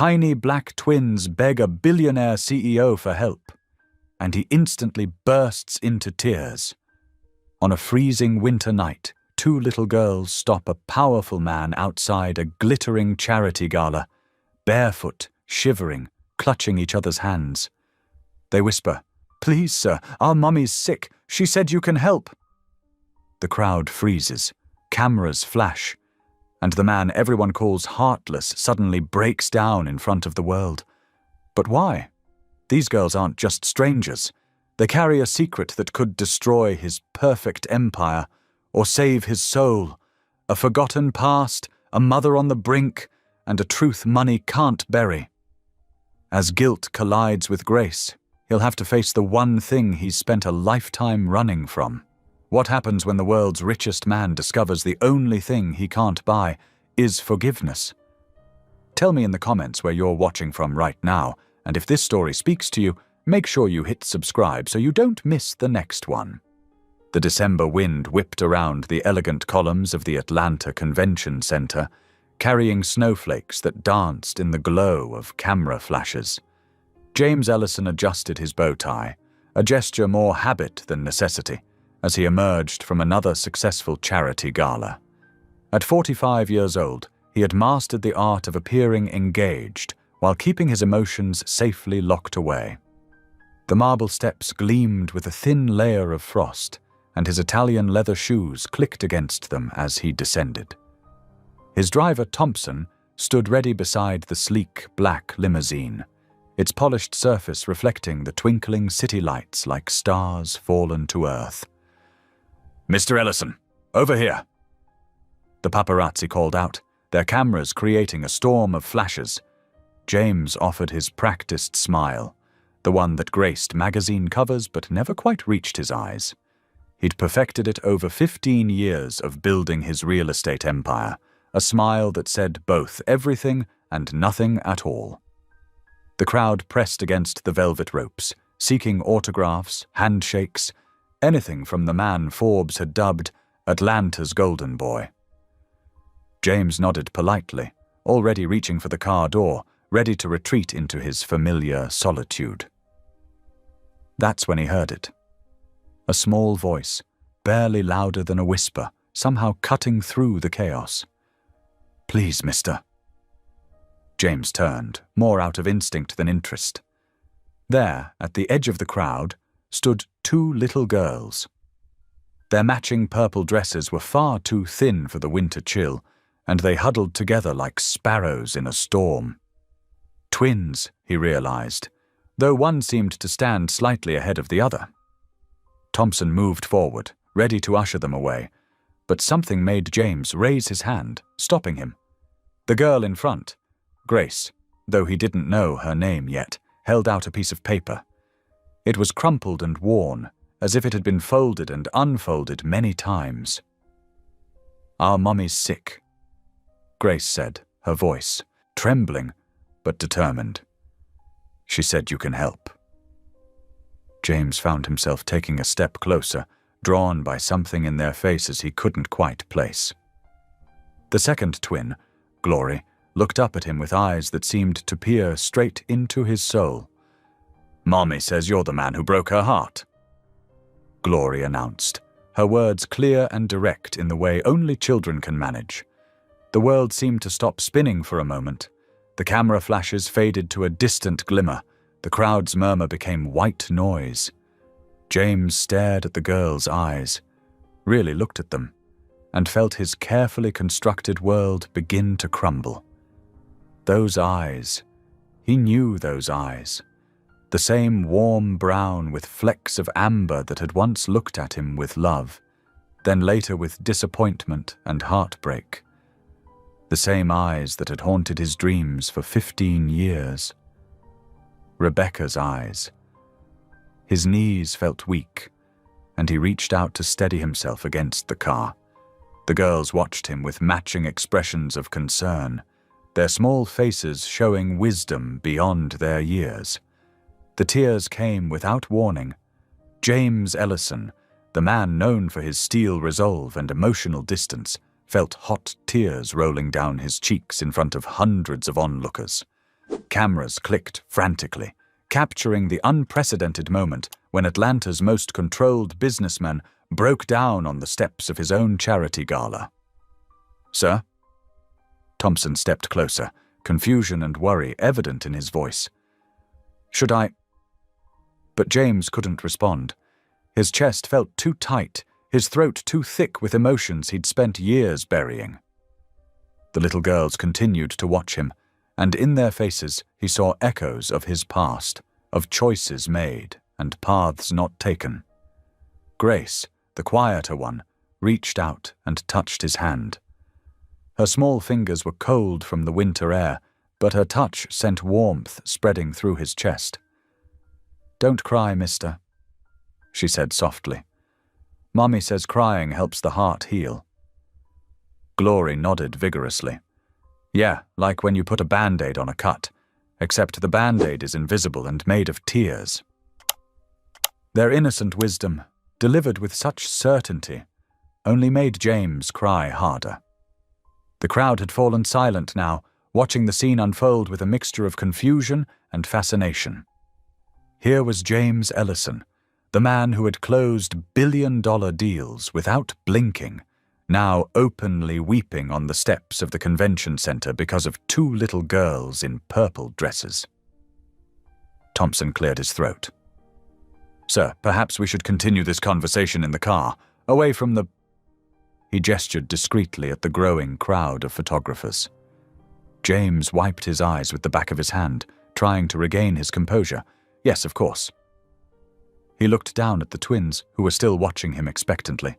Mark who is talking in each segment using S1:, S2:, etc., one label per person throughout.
S1: Tiny black twins beg a billionaire CEO for help, and he instantly bursts into tears. On a freezing winter night, two little girls stop a powerful man outside a glittering charity gala, barefoot, shivering, clutching each other's hands. They whisper, "Please, sir, our mummy's sick. She said you can help." The crowd freezes, cameras flash, and the man everyone calls heartless suddenly breaks down in front of the world. But why? These girls aren't just strangers. They carry a secret that could destroy his perfect empire or save his soul, a forgotten past, a mother on the brink, and a truth money can't bury. As guilt collides with grace, he'll have to face the one thing he's spent a lifetime running from. What happens when the world's richest man discovers the only thing he can't buy is forgiveness? Tell me in the comments where you're watching from right now, and if this story speaks to you, make sure you hit subscribe so you don't miss the next one. The December wind whipped around the elegant columns of the Atlanta Convention Center, carrying snowflakes that danced in the glow of camera flashes. James Ellison adjusted his bow tie, a gesture more habit than necessity, as he emerged from another successful charity gala. At 45 years old, he had mastered the art of appearing engaged while keeping his emotions safely locked away. The marble steps gleamed with a thin layer of frost, and his Italian leather shoes clicked against them as he descended. His driver, Thompson, stood ready beside the sleek black limousine, its polished surface reflecting the twinkling city lights like stars fallen to earth. "Mr. Ellison, over here!" The paparazzi called out, their cameras creating a storm of flashes. James offered his practiced smile, the one that graced magazine covers but never quite reached his eyes. He'd perfected it over 15 years of building his real estate empire, a smile that said both everything and nothing at all. The crowd pressed against the velvet ropes, seeking autographs, handshakes, anything from the man Forbes had dubbed Atlanta's golden boy. James nodded politely, already reaching for the car door, ready to retreat into his familiar solitude. That's when he heard it. A small voice, barely louder than a whisper, somehow cutting through the chaos. "Please, mister." James turned, more out of instinct than interest. There, at the edge of the crowd, stood two little girls. Their matching purple dresses were far too thin for the winter chill, and they huddled together like sparrows in a storm. Twins, he realized, though one seemed to stand slightly ahead of the other. Thompson moved forward, ready to usher them away, but something made James raise his hand, stopping him. The girl in front, Grace, though he didn't know her name yet, held out a piece of paper. It was crumpled and worn, as if it had been folded and unfolded many times. "Our mummy's sick," Grace said, her voice trembling but determined. "She said you can help." James found himself taking a step closer, drawn by something in their faces he couldn't quite place. The second twin, Glory, looked up at him with eyes that seemed to peer straight into his soul. "Mommy says you're the man who broke her heart," Glory announced, her words clear and direct in the way only children can manage. The world seemed to stop spinning for a moment. The camera flashes faded to a distant glimmer. The crowd's murmur became white noise. James stared at the girl's eyes, really looked at them, and felt his carefully constructed world begin to crumble. Those eyes, he knew those eyes. The same warm brown with flecks of amber that had once looked at him with love, then later with disappointment and heartbreak. The same eyes that had haunted his dreams for 15 years. Rebecca's eyes. His knees felt weak, and he reached out to steady himself against the car. The girls watched him with matching expressions of concern, their small faces showing wisdom beyond their years. The tears came without warning. James Ellison, the man known for his steel resolve and emotional distance, felt hot tears rolling down his cheeks in front of hundreds of onlookers. Cameras clicked frantically, capturing the unprecedented moment when Atlanta's most controlled businessman broke down on the steps of his own charity gala. "Sir?" Thompson stepped closer, confusion and worry evident in his voice. "Should I—" But James couldn't respond. His chest felt too tight, his throat too thick with emotions he'd spent years burying. The little girls continued to watch him, and in their faces he saw echoes of his past, of choices made and paths not taken. Grace, the quieter one, reached out and touched his hand. Her small fingers were cold from the winter air, but her touch sent warmth spreading through his chest. "Don't cry, mister," she said softly. "Mommy says crying helps the heart heal." Glory nodded vigorously. "Yeah, like when you put a Band-Aid on a cut, except the Band-Aid is invisible and made of tears." Their innocent wisdom, delivered with such certainty, only made James cry harder. The crowd had fallen silent now, watching the scene unfold with a mixture of confusion and fascination. Here was James Ellison, the man who had closed billion-dollar deals without blinking, now openly weeping on the steps of the convention center because of two little girls in purple dresses. Thompson cleared his throat. "Sir, perhaps we should continue this conversation in the car, away from the—" He gestured discreetly at the growing crowd of photographers. James wiped his eyes with the back of his hand, trying to regain his composure. Yes, of course. He looked down at the twins, who were still watching him expectantly.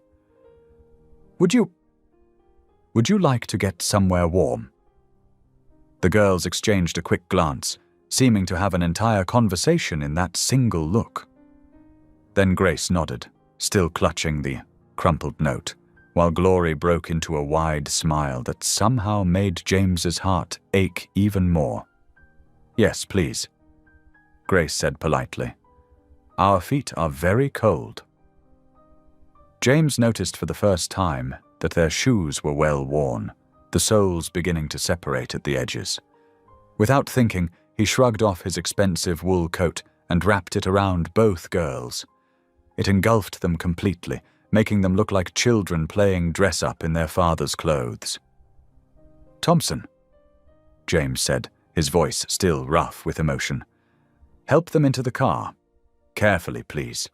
S1: Would you like to get somewhere warm?" The girls exchanged a quick glance, seeming to have an entire conversation in that single look. Then Grace nodded, still clutching the crumpled note, while Glory broke into a wide smile that somehow made James's heart ache even more. "Yes, please," Grace said politely. "Our feet are very cold." James noticed for the first time that their shoes were well worn, the soles beginning to separate at the edges. Without thinking, he shrugged off his expensive wool coat and wrapped it around both girls. It engulfed them completely, making them look like children playing dress-up in their father's clothes. "Thompson," James said, his voice still rough with emotion. "Help them into the car. Carefully, please."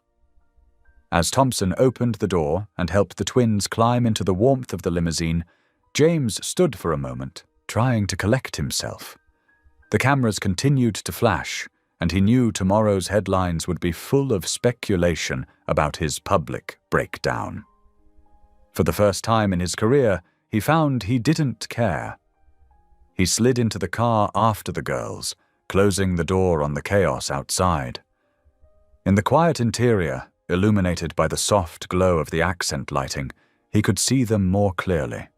S1: As Thompson opened the door and helped the twins climb into the warmth of the limousine, James stood for a moment, trying to collect himself. The cameras continued to flash, and he knew tomorrow's headlines would be full of speculation about his public breakdown. For the first time in his career, he found he didn't care. He slid into the car after the girls, closing the door on the chaos outside. In the quiet interior, illuminated by the soft glow of the accent lighting, he could see them more clearly.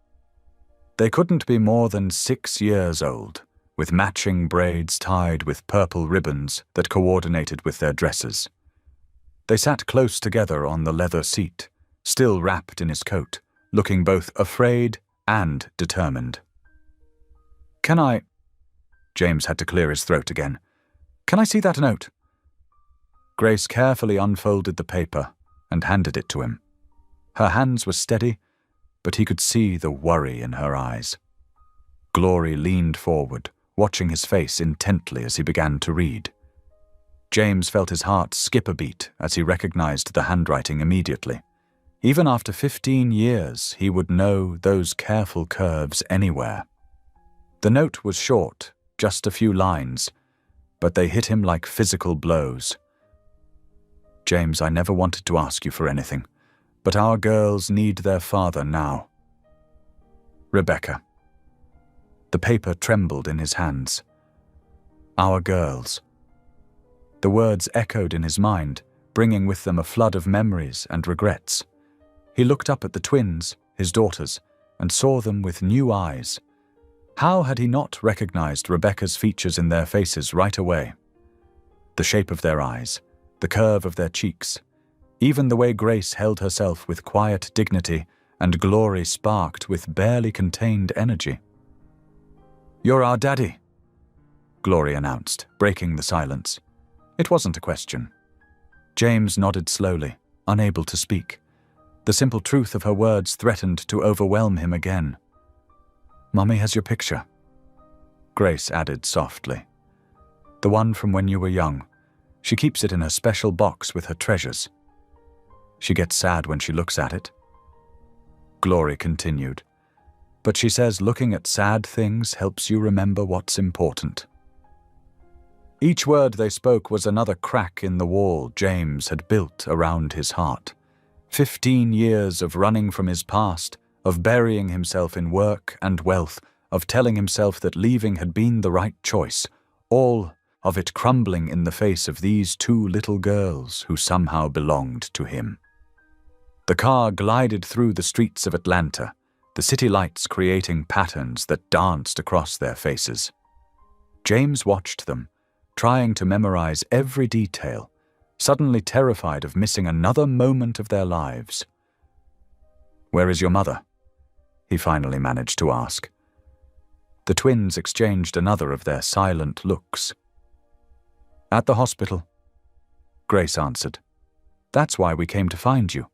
S1: They couldn't be more than 6 years old, with matching braids tied with purple ribbons that coordinated with their dresses. They sat close together on the leather seat, still wrapped in his coat, looking both afraid and determined. "Can I—" James had to clear his throat again. "Can I see that note?" Grace carefully unfolded the paper and handed it to him. Her hands were steady, but he could see the worry in her eyes. Glory leaned forward, watching his face intently as he began to read. James felt his heart skip a beat as he recognized the handwriting immediately. Even after 15 years, he would know those careful curves anywhere. The note was short, just a few lines, but they hit him like physical blows. "James, I never wanted to ask you for anything, but our girls need their father now. Rebecca." The paper trembled in his hands. "Our girls." The words echoed in his mind, bringing with them a flood of memories and regrets. He looked up at the twins, his daughters, and saw them with new eyes. How had he not recognized Rebecca's features in their faces right away? The shape of their eyes, the curve of their cheeks, even the way Grace held herself with quiet dignity and Glory sparked with barely contained energy. "You're our daddy," Glory announced, breaking the silence. It wasn't a question. James nodded slowly, unable to speak. The simple truth of her words threatened to overwhelm him again. "Mummy has your picture," Grace added softly. "The one from when you were young. She keeps it in a special box with her treasures. She gets sad when she looks at it." Glory continued. "But she says looking at sad things helps you remember what's important." Each word they spoke was another crack in the wall James had built around his heart. 15 years of running from his past, of burying himself in work and wealth, of telling himself that leaving had been the right choice, all of it crumbling in the face of these two little girls who somehow belonged to him. The car glided through the streets of Atlanta, the city lights creating patterns that danced across their faces. James watched them, trying to memorize every detail, suddenly terrified of missing another moment of their lives. "Where is your mother?" he finally managed to ask. The twins exchanged another of their silent looks. "At the hospital," Grace answered. "That's why we came to find you.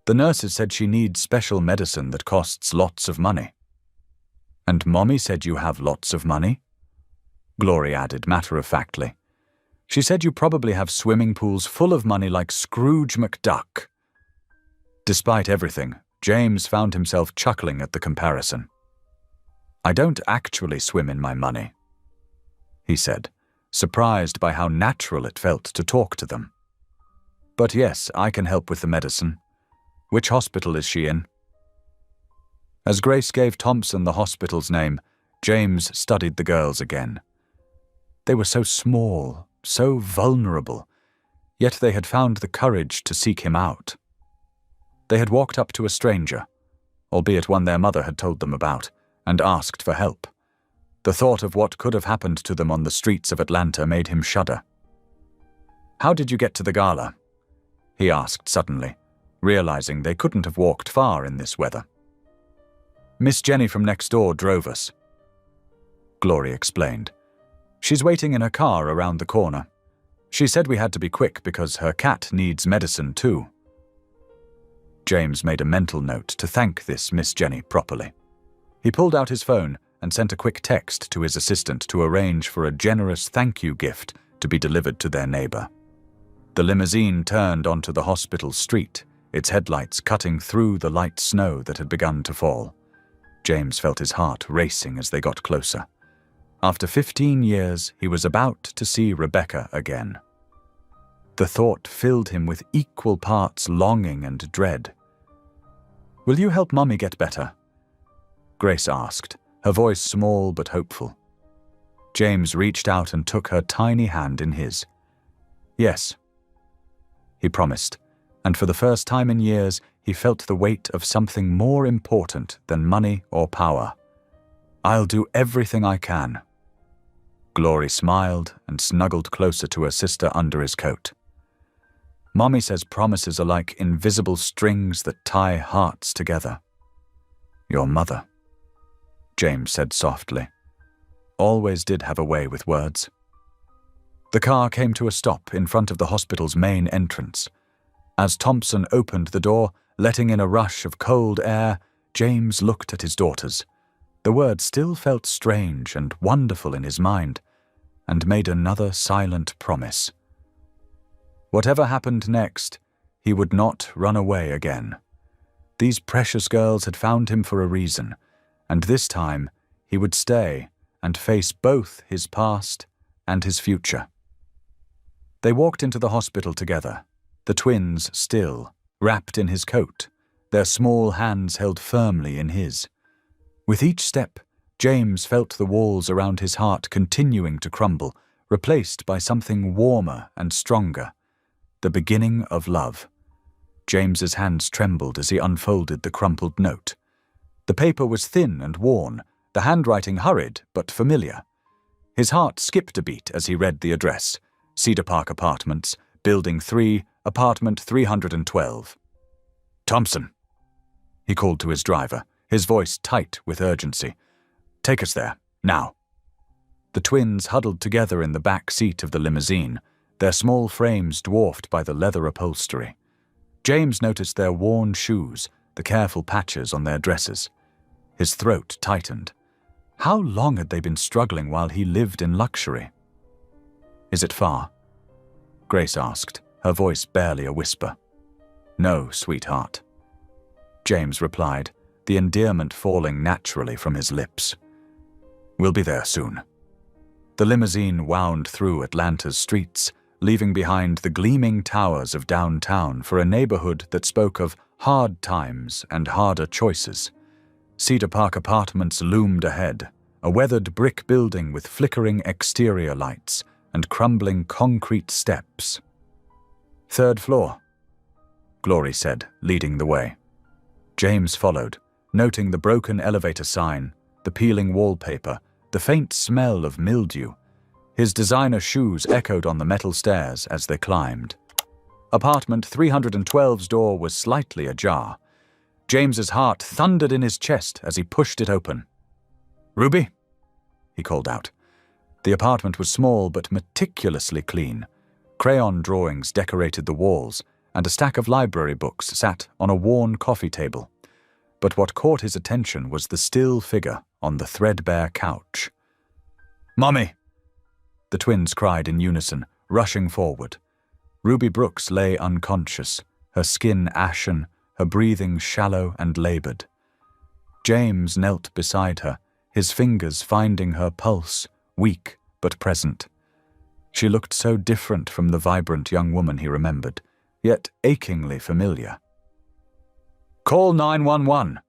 S1: The nurses said she needs special medicine that costs lots of money." "And Mommy said you have lots of money?" Glory added matter-of-factly. "She said you probably have swimming pools full of money like Scrooge McDuck." Despite everything, James found himself chuckling at the comparison. "I don't actually swim in my money," he said, surprised by how natural it felt to talk to them. "But yes, I can help with the medicine. Which hospital is she in?" As Grace gave Thompson the hospital's name, James studied the girls again. They were so small, so vulnerable, yet they had found the courage to seek him out. They had walked up to a stranger, albeit one their mother had told them about, and asked for help. The thought of what could have happened to them on the streets of Atlanta made him shudder. "How did you get to the gala?" he asked suddenly, realizing they couldn't have walked far in this weather. "Miss Jenny from next door drove us," Glory explained. "She's waiting in her car around the corner. She said we had to be quick because her cat needs medicine too." James made a mental note to thank this Miss Jenny properly. He pulled out his phone and sent a quick text to his assistant to arrange for a generous thank you gift to be delivered to their neighbor. The limousine turned onto the hospital street, its headlights cutting through the light snow that had begun to fall. James felt his heart racing as they got closer. After 15 years, he was about to see Rebecca again. The thought filled him with equal parts longing and dread. "Will you help Mummy get better?" Grace asked, her voice small but hopeful. James reached out and took her tiny hand in his. "Yes," he promised, and for the first time in years, he felt the weight of something more important than money or power. "I'll do everything I can." Glory smiled and snuggled closer to her sister under his coat. "Mommy says promises are like invisible strings that tie hearts together." "Your mother," James said softly, "always did have a way with words." The car came to a stop in front of the hospital's main entrance. As Thompson opened the door, letting in a rush of cold air, James looked at his daughters. The words still felt strange and wonderful in his mind, and made another silent promise. Whatever happened next, he would not run away again. These precious girls had found him for a reason, and this time he would stay and face both his past and his future. They walked into the hospital together, the twins still, wrapped in his coat, their small hands held firmly in his. With each step, James felt the walls around his heart continuing to crumble, replaced by something warmer and stronger. The beginning of love. James's hands trembled as he unfolded the crumpled note. The paper was thin and worn, the handwriting hurried but familiar. His heart skipped a beat as he read the address: Cedar Park Apartments, Building 3, Apartment 312. "Thompson," he called to his driver, his voice tight with urgency. "Take us there, now." The twins huddled together in the back seat of the limousine, their small frames dwarfed by the leather upholstery. James noticed their worn shoes, the careful patches on their dresses. His throat tightened. How long had they been struggling while he lived in luxury? "Is it far?" Grace asked, her voice barely a whisper. "No, sweetheart." James replied, the endearment falling naturally from his lips. "We'll be there soon." The limousine wound through Atlanta's streets, leaving behind the gleaming towers of downtown for a neighborhood that spoke of hard times and harder choices. Cedar Park Apartments loomed ahead, a weathered brick building with flickering exterior lights and crumbling concrete steps. "Third floor," Glory said, leading the way. James followed, noting the broken elevator sign, the peeling wallpaper, the faint smell of mildew. His designer shoes echoed on the metal stairs as they climbed. Apartment 312's door was slightly ajar. James's heart thundered in his chest as he pushed it open. "Ruby?" he called out. The apartment was small but meticulously clean. Crayon drawings decorated the walls, and a stack of library books sat on a worn coffee table. But what caught his attention was the still figure on the threadbare couch. "Mommy!" the twins cried in unison, rushing forward. Ruby Brooks lay unconscious, her skin ashen, her breathing shallow and labored. James knelt beside her, his fingers finding her pulse, weak but present. She looked so different from the vibrant young woman he remembered, yet achingly familiar. "Call 911!"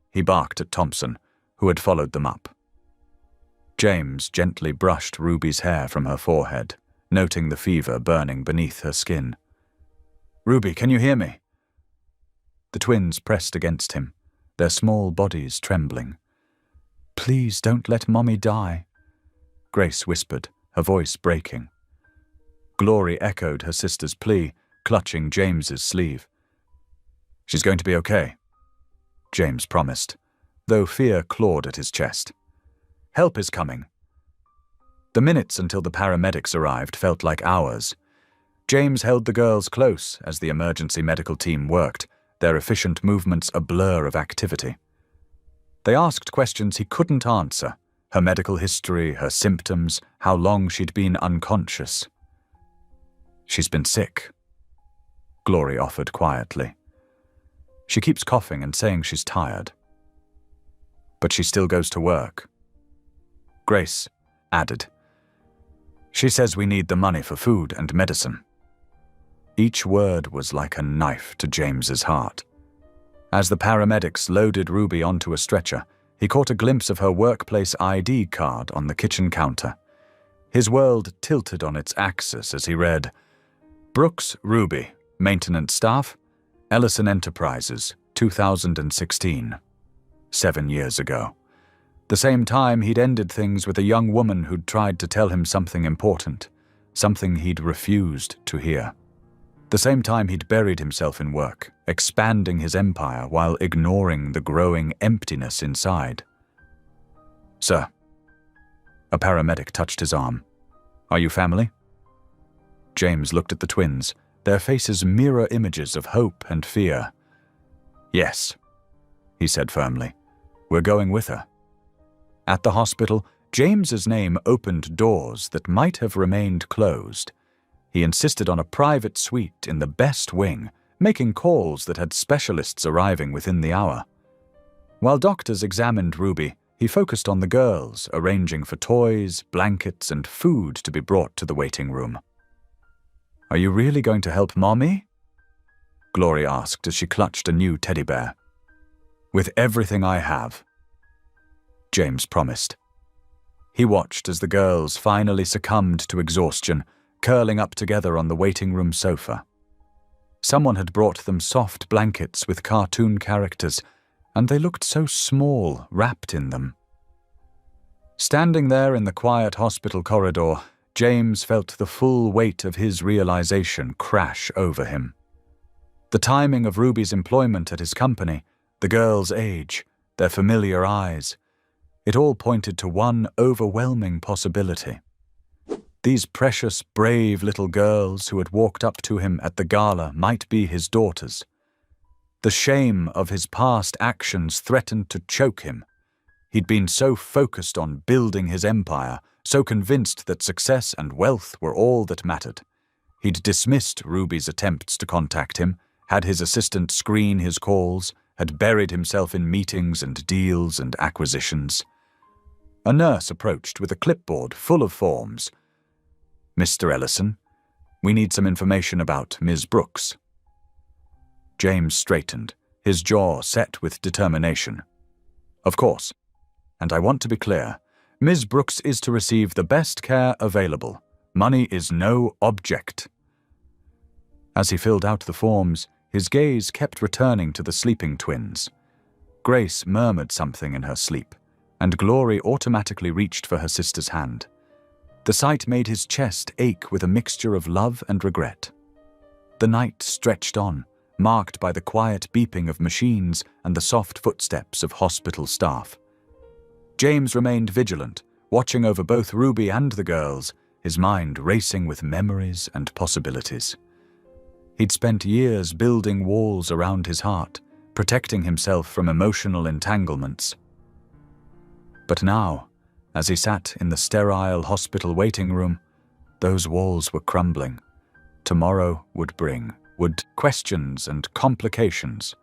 S1: he barked at Thompson, who had followed them up. James gently brushed Ruby's hair from her forehead, noting the fever burning beneath her skin. "Ruby, can you hear me?" The twins pressed against him, their small bodies trembling. "Please don't let Mommy die," Grace whispered, her voice breaking. Glory echoed her sister's plea, clutching James's sleeve. "She's going to be okay," James promised, though fear clawed at his chest. "Help is coming." The minutes until the paramedics arrived felt like hours. James held the girls close as the emergency medical team worked, their efficient movements a blur of activity. They asked questions he couldn't answer, her medical history, her symptoms, how long she'd been unconscious. "She's been sick," Glory offered quietly. "She keeps coughing and saying she's tired. But she still goes to work." Grace added, "She says we need the money for food and medicine." Each word was like a knife to James's heart. As the paramedics loaded Ruby onto a stretcher, he caught a glimpse of her workplace ID card on the kitchen counter. His world tilted on its axis as he read, "Brooks Ruby, maintenance staff, Ellison Enterprises, 2016. 7 years ago. The same time he'd ended things with a young woman who'd tried to tell him something important, something he'd refused to hear. The same time he'd buried himself in work, expanding his empire while ignoring the growing emptiness inside. "Sir." A paramedic touched his arm. "Are you family?" James looked at the twins, their faces mirror images of hope and fear. "Yes," he said firmly. "We're going with her." At the hospital, James's name opened doors that might have remained closed. He insisted on a private suite in the best wing, making calls that had specialists arriving within the hour. While doctors examined Ruby, he focused on the girls, arranging for toys, blankets, and food to be brought to the waiting room. "Are you really going to help Mommy?" Glory asked as she clutched a new teddy bear. "With everything I have," James promised. He watched as the girls finally succumbed to exhaustion, curling up together on the waiting room sofa. Someone had brought them soft blankets with cartoon characters, and they looked so small, wrapped in them. Standing there in the quiet hospital corridor, James felt the full weight of his realization crash over him. The timing of Ruby's employment at his company, the girls' age, their familiar eyes. It all pointed to one overwhelming possibility. These precious, brave little girls who had walked up to him at the gala might be his daughters. The shame of his past actions threatened to choke him. He'd been so focused on building his empire, so convinced that success and wealth were all that mattered. He'd dismissed Ruby's attempts to contact him, had his assistant screen his calls, had buried himself in meetings and deals and acquisitions. A nurse approached with a clipboard full of forms. "Mr. Ellison, we need some information about Ms. Brooks." James straightened, his jaw set with determination. "Of course. And I want to be clear. Ms. Brooks is to receive the best care available. Money is no object." As he filled out the forms, his gaze kept returning to the sleeping twins. Grace murmured something in her sleep, and Glory automatically reached for her sister's hand. The sight made his chest ache with a mixture of love and regret. The night stretched on, marked by the quiet beeping of machines and the soft footsteps of hospital staff. James remained vigilant, watching over both Ruby and the girls, his mind racing with memories and possibilities. He'd spent years building walls around his heart, protecting himself from emotional entanglements. But now, as he sat in the sterile hospital waiting room, those walls were crumbling. Tomorrow would bring questions and complications.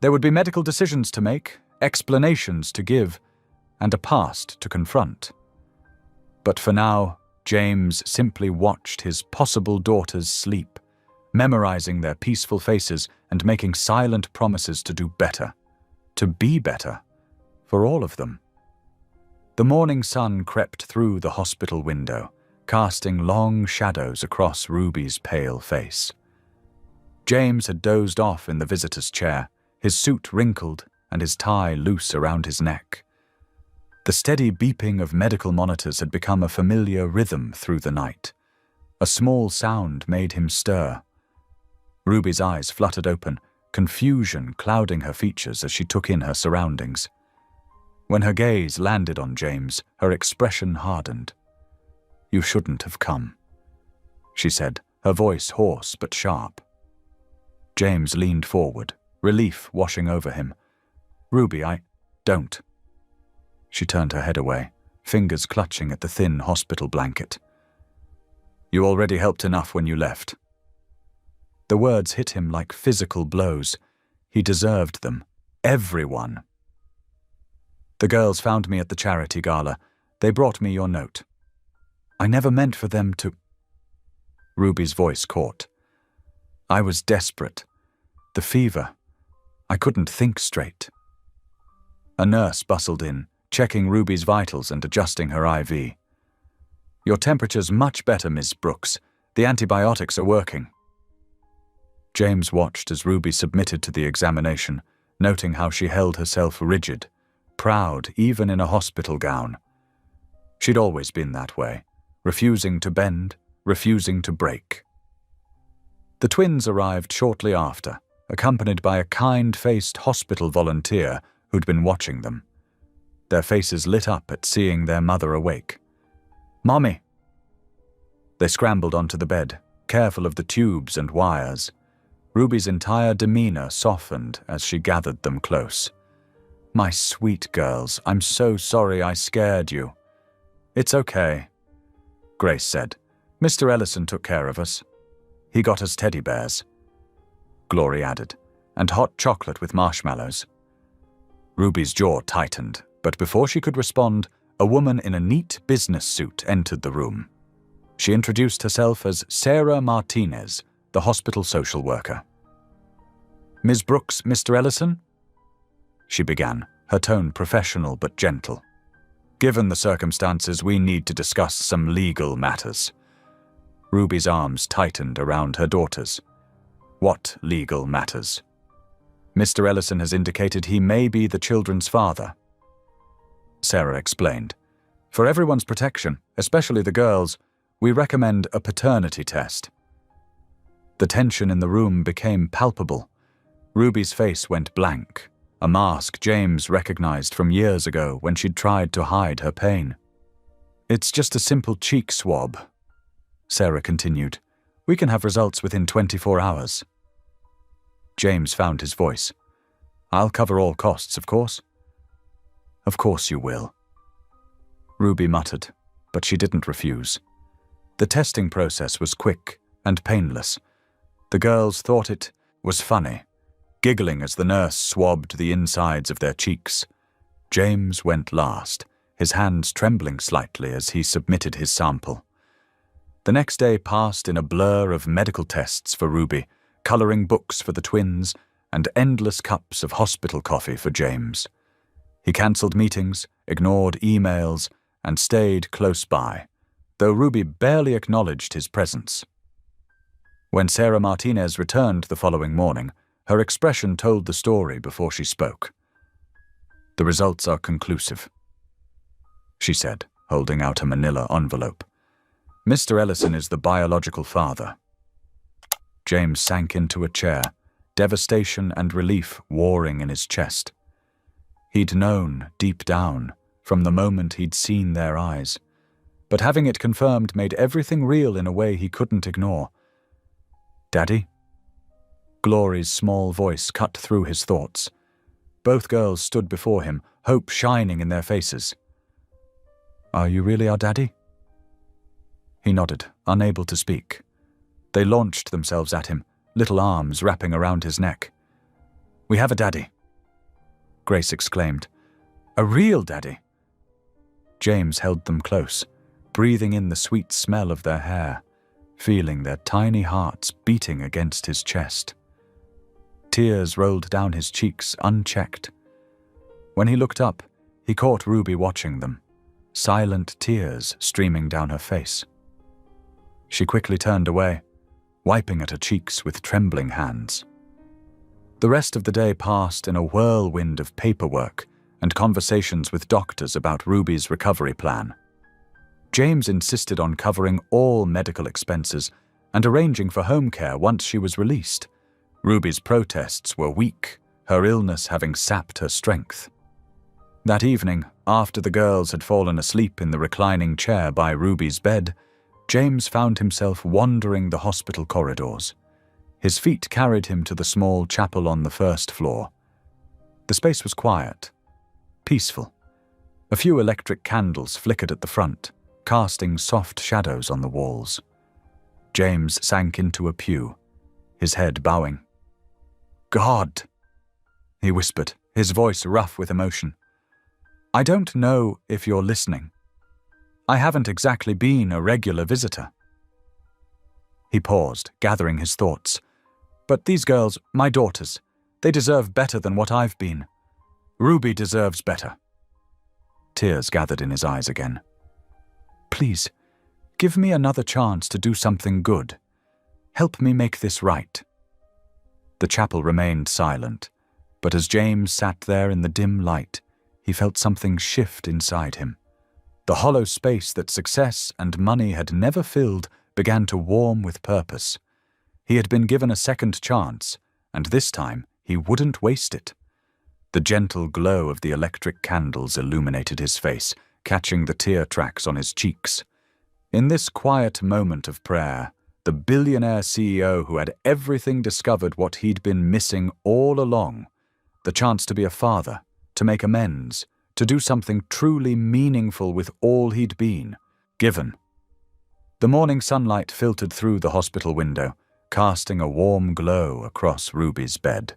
S1: There would be medical decisions to make, explanations to give, and a past to confront. But for now, James simply watched his possible daughters sleep, memorizing their peaceful faces and making silent promises to do better, to be better, for all of them. The morning sun crept through the hospital window, casting long shadows across Ruby's pale face. James had dozed off in the visitor's chair, his suit wrinkled and his tie loose around his neck. The steady beeping of medical monitors had become a familiar rhythm through the night. A small sound made him stir. Ruby's eyes fluttered open, confusion clouding her features as she took in her surroundings. When her gaze landed on James, her expression hardened. "You shouldn't have come," she said, her voice hoarse but sharp. James leaned forward, relief washing over him. "Ruby, don't." She turned her head away, fingers clutching at the thin hospital blanket. "You already helped enough when you left." The words hit him like physical blows. He deserved them. Everyone. "The girls found me at the charity gala. They brought me your note. I never meant for them to—" Ruby's voice caught. "I was desperate. The fever. I couldn't think straight." A nurse bustled in, checking Ruby's vitals and adjusting her IV. "Your temperature's much better, Miss Brooks. The antibiotics are working." James watched as Ruby submitted to the examination, noting how she held herself rigid, proud even in a hospital gown. She'd always been that way, refusing to bend, refusing to break. The twins arrived shortly after, accompanied by a kind-faced hospital volunteer who'd been watching them. Their faces lit up at seeing their mother awake. "Mommy!" They scrambled onto the bed, careful of the tubes and wires. Ruby's entire demeanor softened as she gathered them close. "My sweet girls, I'm so sorry I scared you." "It's okay," Grace said. "Mr. Ellison took care of us. He got us teddy bears," Glory added, "and hot chocolate with marshmallows." Ruby's jaw tightened, but before she could respond, a woman in a neat business suit entered the room. She introduced herself as Sarah Martinez, the hospital social worker. "Ms. Brooks, Mr. Ellison?" she began, her tone professional but gentle. "Given the circumstances, we need to discuss some legal matters." Ruby's arms tightened around her daughters. "What legal matters?" "Mr. Ellison has indicated he may be the children's father," Sarah explained. "For everyone's protection, especially the girls, we recommend a paternity test." The tension in the room became palpable. Ruby's face went blank. a mask James recognized from years ago when she'd tried to hide her pain. "It's just a simple cheek swab," Sarah continued. "We can have results within 24 hours. James found his voice. "I'll cover all costs, of course." "Of course you will," Ruby muttered, but she didn't refuse. The testing process was quick and painless. The girls thought it was funny, giggling as the nurse swabbed the insides of their cheeks. James went last, his hands trembling slightly as he submitted his sample. The next day passed in a blur of medical tests for Ruby, coloring books for the twins, and endless cups of hospital coffee for James. He cancelled meetings, ignored emails, and stayed close by, though Ruby barely acknowledged his presence. When Sarah Martinez returned the following morning, her expression told the story before she spoke. "The results are conclusive," she said, holding out a manila envelope. "Mr. Ellison is the biological father." James sank into a chair, devastation and relief warring in his chest. He'd known, deep down, from the moment he'd seen their eyes, but having it confirmed made everything real in a way he couldn't ignore. "Daddy?" Glory's small voice cut through his thoughts. Both girls stood before him, hope shining in their faces. "Are you really our daddy?" He nodded, unable to speak. They launched themselves at him, little arms wrapping around his neck. "We have a daddy," Grace exclaimed. "A real daddy." James held them close, breathing in the sweet smell of their hair, feeling their tiny hearts beating against his chest. Tears rolled down his cheeks unchecked. When he looked up, he caught Ruby watching them, silent tears streaming down her face. She quickly turned away, wiping at her cheeks with trembling hands. The rest of the day passed in a whirlwind of paperwork and conversations with doctors about Ruby's recovery plan. James insisted on covering all medical expenses and arranging for home care once she was released. Ruby's protests were weak, her illness having sapped her strength. That evening, after the girls had fallen asleep in the reclining chair by Ruby's bed, James found himself wandering the hospital corridors. His feet carried him to the small chapel on the first floor. The space was quiet, peaceful. A few electric candles flickered at the front, casting soft shadows on the walls. James sank into a pew, his head bowing. "God," he whispered, his voice rough with emotion. "I don't know if you're listening. I haven't exactly been a regular visitor." He paused, gathering his thoughts. "But these girls, my daughters, they deserve better than what I've been. Ruby deserves better." Tears gathered in his eyes again. "Please, give me another chance to do something good. Help me make this right." The chapel remained silent, but as James sat there in the dim light, he felt something shift inside him. The hollow space that success and money had never filled began to warm with purpose. He had been given a second chance, and this time he wouldn't waste it. The gentle glow of the electric candles illuminated his face, catching the tear tracks on his cheeks. In this quiet moment of prayer, the billionaire CEO who had everything discovered what he'd been missing all along, the chance to be a father, to make amends, to do something truly meaningful with all he'd been given. The morning sunlight filtered through the hospital window, casting a warm glow across Ruby's bed.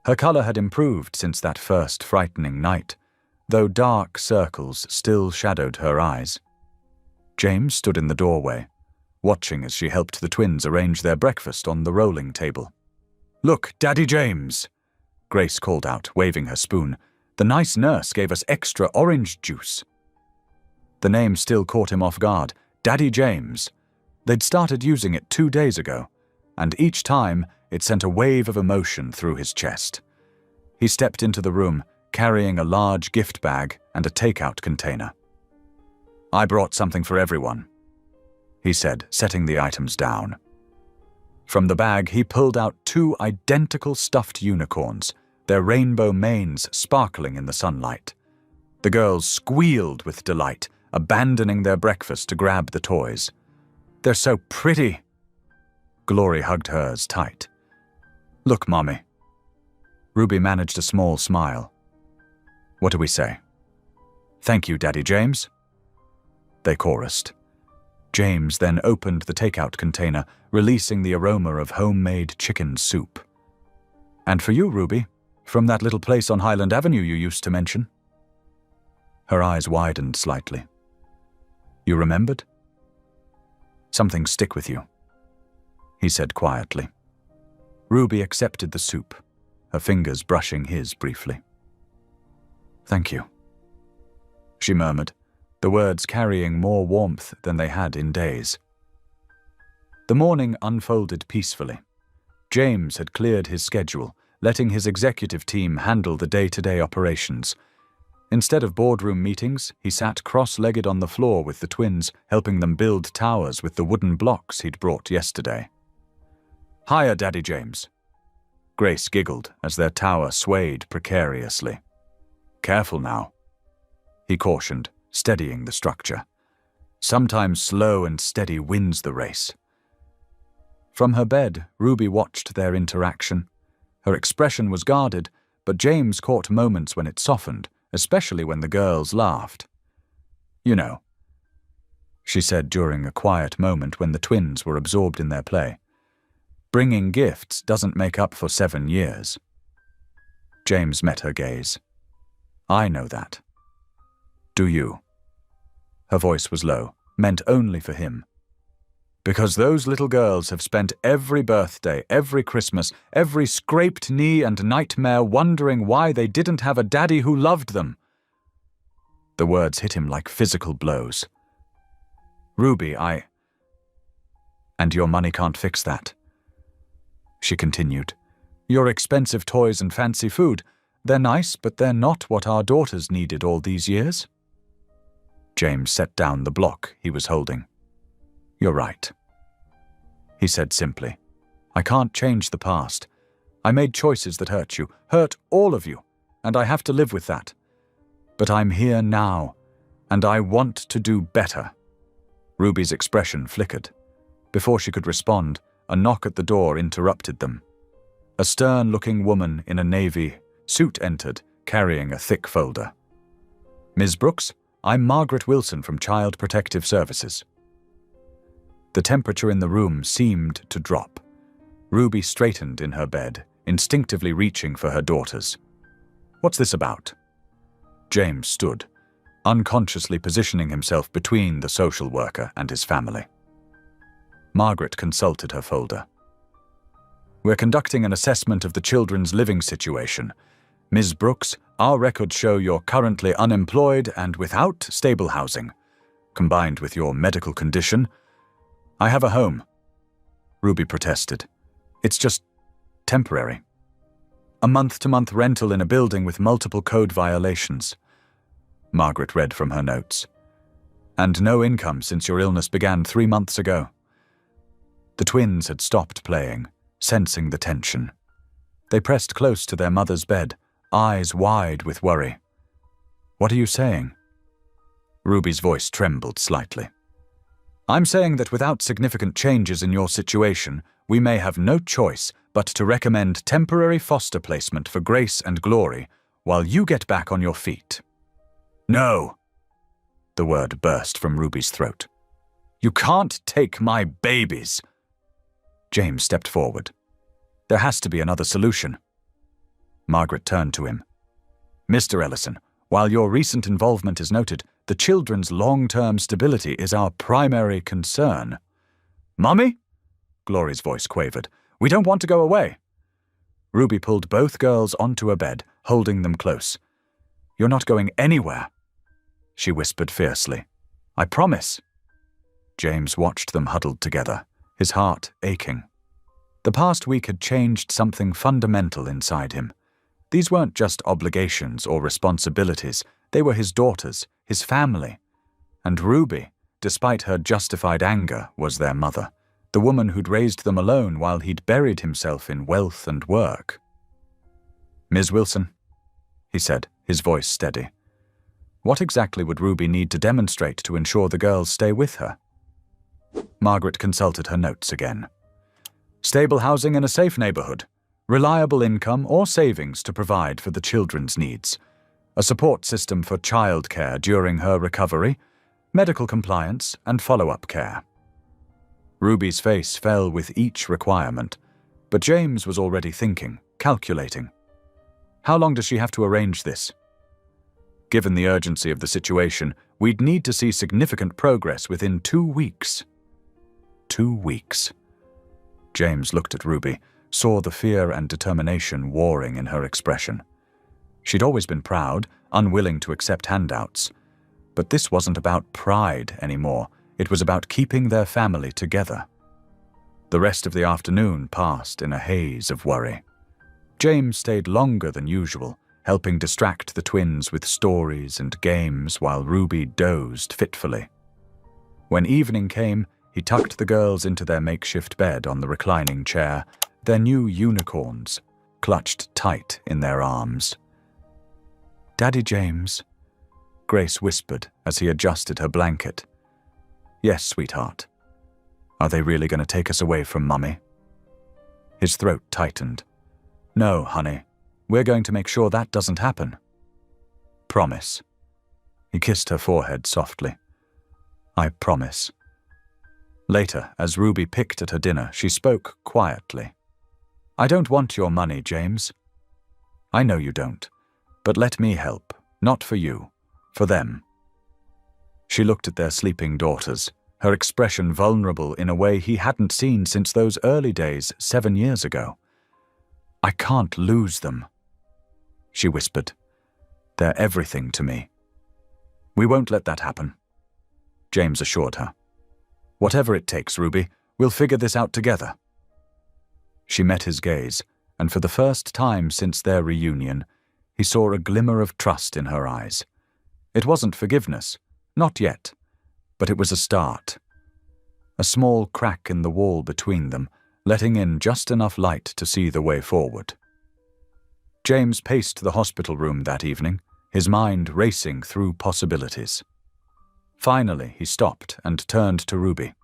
S1: Her color had improved since that first frightening night, though dark circles still shadowed her eyes. James stood in the doorway, watching as she helped the twins arrange their breakfast on the rolling table. "Look, Daddy James," Grace called out, waving her spoon. "The nice nurse gave us extra orange juice." The name still caught him off guard. Daddy James. They'd started using it 2 days ago, and each time it sent a wave of emotion through his chest. He stepped into the room, carrying a large gift bag and a takeout container. "I brought something for everyone," he said, setting the items down. From the bag, he pulled out 2 identical stuffed unicorns, their rainbow manes sparkling in the sunlight. The girls squealed with delight, abandoning their breakfast to grab the toys. "They're so pretty." Glory hugged hers tight. "Look, Mommy." Ruby managed a small smile. "What do we say?" "Thank you, Daddy James." They chorused. James then opened the takeout container, releasing the aroma of homemade chicken soup. "And for you, Ruby, from that little place on Highland Avenue you used to mention." Her eyes widened slightly. "You remembered?" "Some things stick with you," he said quietly. Ruby accepted the soup, her fingers brushing his briefly. "Thank you," she murmured, the words carrying more warmth than they had in days. The morning unfolded peacefully. James had cleared his schedule, letting his executive team handle the day-to-day operations. Instead of boardroom meetings, he sat cross-legged on the floor with the twins, helping them build towers with the wooden blocks he'd brought yesterday. "Hiya, Daddy James." Grace giggled as their tower swayed precariously. "Careful now," he cautioned, steadying the structure. "Sometimes slow and steady wins the race." From her bed, Ruby watched their interaction. Her expression was guarded, but James caught moments when it softened, especially when the girls laughed. "You know," she said during a quiet moment when the twins were absorbed in their play, "bringing gifts doesn't make up for 7 years." James met her gaze. "I know that. Do you?" Her voice was low, meant only for him. "Because those little girls have spent every birthday, every Christmas, every scraped knee and nightmare wondering why they didn't have a daddy who loved them." The words hit him like physical blows. "Ruby, And your money can't fix that," she continued. "Your expensive toys and fancy food, they're nice, but they're not what our daughters needed all these years." James set down the block he was holding. "You're right," he said simply. "I can't change the past. I made choices that hurt you, hurt all of you, and I have to live with that. But I'm here now, and I want to do better." Ruby's expression flickered. Before she could respond, a knock at the door interrupted them. A stern-looking woman in a navy suit entered, carrying a thick folder. "Ms. Brooks, I'm Margaret Wilson from Child Protective Services." The temperature in the room seemed to drop. Ruby straightened in her bed, instinctively reaching for her daughters. "What's this about?" James stood, unconsciously positioning himself between the social worker and his family. Margaret consulted her folder. "We're conducting an assessment of the children's living situation. Ms. Brooks, our records show you're currently unemployed and without stable housing. Combined with your medical condition, I have a home." Ruby protested. "It's just temporary. A month-to-month rental in a building with multiple code violations." Margaret read from her notes. "And no income since your illness began 3 months ago." The twins had stopped playing, sensing the tension. They pressed close to their mother's bed, eyes wide with worry. "What are you saying?" Ruby's voice trembled slightly. "I'm saying that without significant changes in your situation, we may have no choice but to recommend temporary foster placement for Grace and Glory while you get back on your feet." "No!" The word burst from Ruby's throat. "You can't take my babies!" James stepped forward. "There has to be another solution." Margaret turned to him. "Mr. Ellison, while your recent involvement is noted, the children's long-term stability is our primary concern." "Mommy?" Glory's voice quavered. "We don't want to go away." Ruby pulled both girls onto a bed, holding them close. "You're not going anywhere," she whispered fiercely. "I promise." James watched them huddled together, his heart aching. The past week had changed something fundamental inside him. These weren't just obligations or responsibilities, they were his daughters, his family. And Ruby, despite her justified anger, was their mother, the woman who'd raised them alone while he'd buried himself in wealth and work. Ms. Wilson, he said, his voice steady. What exactly would Ruby need to demonstrate to ensure the girls stay with her? Margaret consulted her notes again. Stable housing in a safe neighborhood, reliable income or savings to provide for the children's needs, a support system for childcare during her recovery, medical compliance, and follow-up care. Ruby's face fell with each requirement, but James was already thinking, calculating. How long does she have to arrange this? Given the urgency of the situation, we'd need to see significant progress within 2 weeks. 2 weeks. James looked at Ruby, saw the fear and determination warring in her expression. She'd always been proud, unwilling to accept handouts. But this wasn't about pride anymore. It was about keeping their family together. The rest of the afternoon passed in a haze of worry. James stayed longer than usual, helping distract the twins with stories and games while Ruby dozed fitfully. When evening came, he tucked the girls into their makeshift bed on the reclining chair, their new unicorns clutched tight in their arms. "Daddy James," Grace whispered as he adjusted her blanket. "Yes, sweetheart. Are they really going to take us away from Mummy?" His throat tightened. "No, honey. We're going to make sure that doesn't happen." "Promise." He kissed her forehead softly. "I promise." Later, as Ruby picked at her dinner, she spoke quietly. "I don't want your money, James. I know you don't, but let me help, not for you, for them." She looked at their sleeping daughters, her expression vulnerable in a way he hadn't seen since those early days 7 years ago. "I can't lose them," she whispered. "They're everything to me." "We won't let that happen," James assured her. "Whatever it takes, Ruby, we'll figure this out together." She met his gaze, and for the first time since their reunion, he saw a glimmer of trust in her eyes. It wasn't forgiveness, not yet, but it was a start. A small crack in the wall between them, letting in just enough light to see the way forward. James paced the hospital room that evening, his mind racing through possibilities. Finally, he stopped and turned to Ruby.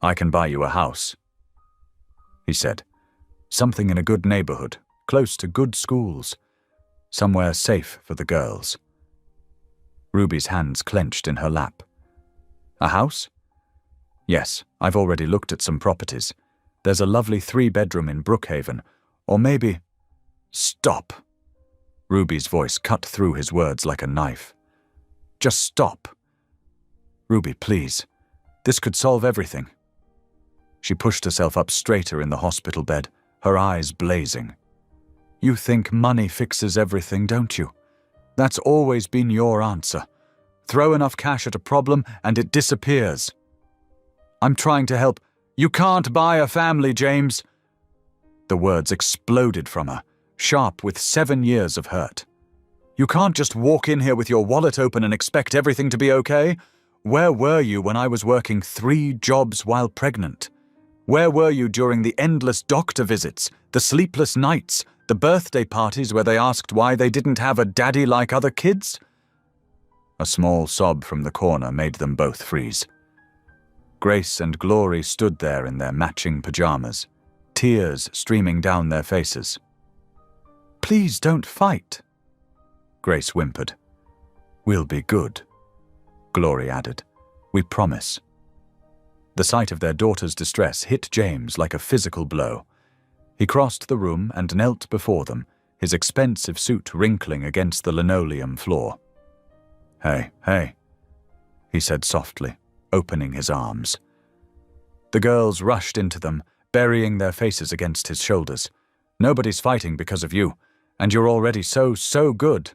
S1: "I can buy you a house," he said. "Something in a good neighborhood, close to good schools, somewhere safe for the girls." Ruby's hands clenched in her lap. "A house?" "Yes, I've already looked at some properties. There's a lovely 3-bedroom in Brookhaven, or maybe—" "Stop!" Ruby's voice cut through his words like a knife. "Just stop. Ruby, please. This could solve everything." She pushed herself up straighter in the hospital bed, her eyes blazing. "You think money fixes everything, don't you? That's always been your answer. Throw enough cash at a problem and it disappears. I'm trying to help. You can't buy a family, James." The words exploded from her, sharp with 7 years of hurt. "You can't just walk in here with your wallet open and expect everything to be okay. Where were you when I was working 3 jobs while pregnant? Where were you during the endless doctor visits, the sleepless nights, the birthday parties where they asked why they didn't have a daddy like other kids?" A small sob from the corner made them both freeze. Grace and Glory stood there in their matching pajamas, tears streaming down their faces. "Please don't fight," Grace whimpered. "We'll be good," Glory added. "We promise." The sight of their daughter's distress hit James like a physical blow. He crossed the room and knelt before them, his expensive suit wrinkling against the linoleum floor. Hey, he said softly, opening his arms. The girls rushed into them, burying their faces against his shoulders. "Nobody's fighting because of you, and you're already so good.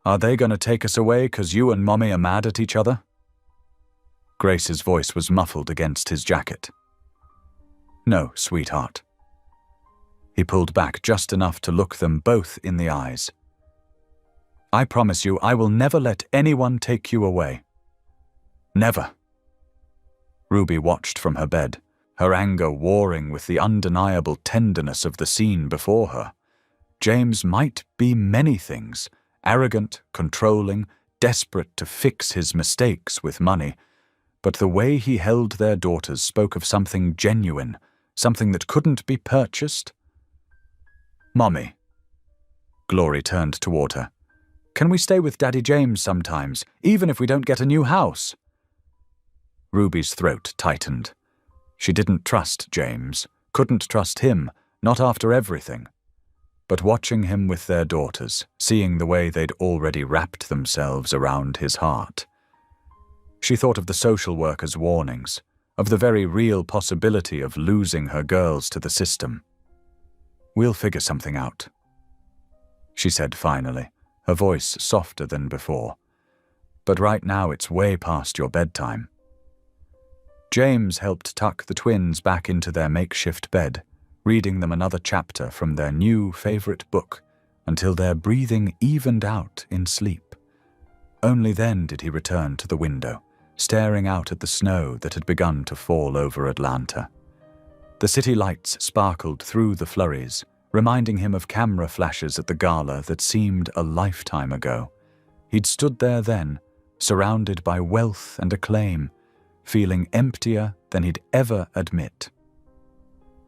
S1: Are they going to take us away because you and Mommy are mad at each other?" Grace's voice was muffled against his jacket. "No, sweetheart." He pulled back just enough to look them both in the eyes. "I promise you I will never let anyone take you away. Never." Ruby watched from her bed, her anger warring with the undeniable tenderness of the scene before her. James might be many things: arrogant, controlling, desperate to fix his mistakes with money. But the way he held their daughters spoke of something genuine, something that couldn't be purchased. "Mommy." Glory turned toward her. "Can we stay with Daddy James sometimes, even if we don't get a new house?" Ruby's throat tightened. She didn't trust James, couldn't trust him, not after everything. But watching him with their daughters, seeing the way they'd already wrapped themselves around his heart, she thought of the social worker's warnings, of the very real possibility of losing her girls to the system. "We'll figure something out," she said finally, her voice softer than before. "But right now it's way past your bedtime." James helped tuck the twins back into their makeshift bed, reading them another chapter from their new favorite book until their breathing evened out in sleep. Only then did he return to the window, staring out at the snow that had begun to fall over Atlanta. The city lights sparkled through the flurries, reminding him of camera flashes at the gala that seemed a lifetime ago. He'd stood there then, surrounded by wealth and acclaim, feeling emptier than he'd ever admit.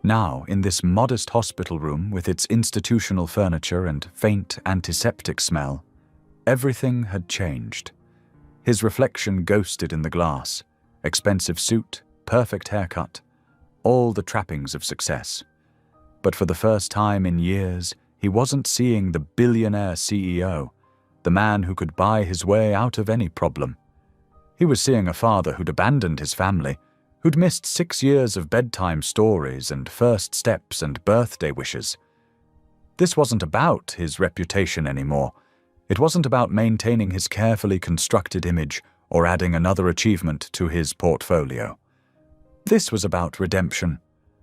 S1: Now, in this modest hospital room with its institutional furniture and faint antiseptic smell, everything had changed. His reflection ghosted in the glass, expensive suit, perfect haircut, all the trappings of success. But for the first time in years, he wasn't seeing the billionaire CEO, the man who could buy his way out of any problem. He was seeing a father who'd abandoned his family, who'd missed 6 years of bedtime stories and first steps and birthday wishes. This wasn't about his reputation anymore. It wasn't about maintaining his carefully constructed image or adding another achievement to his portfolio. This was about redemption,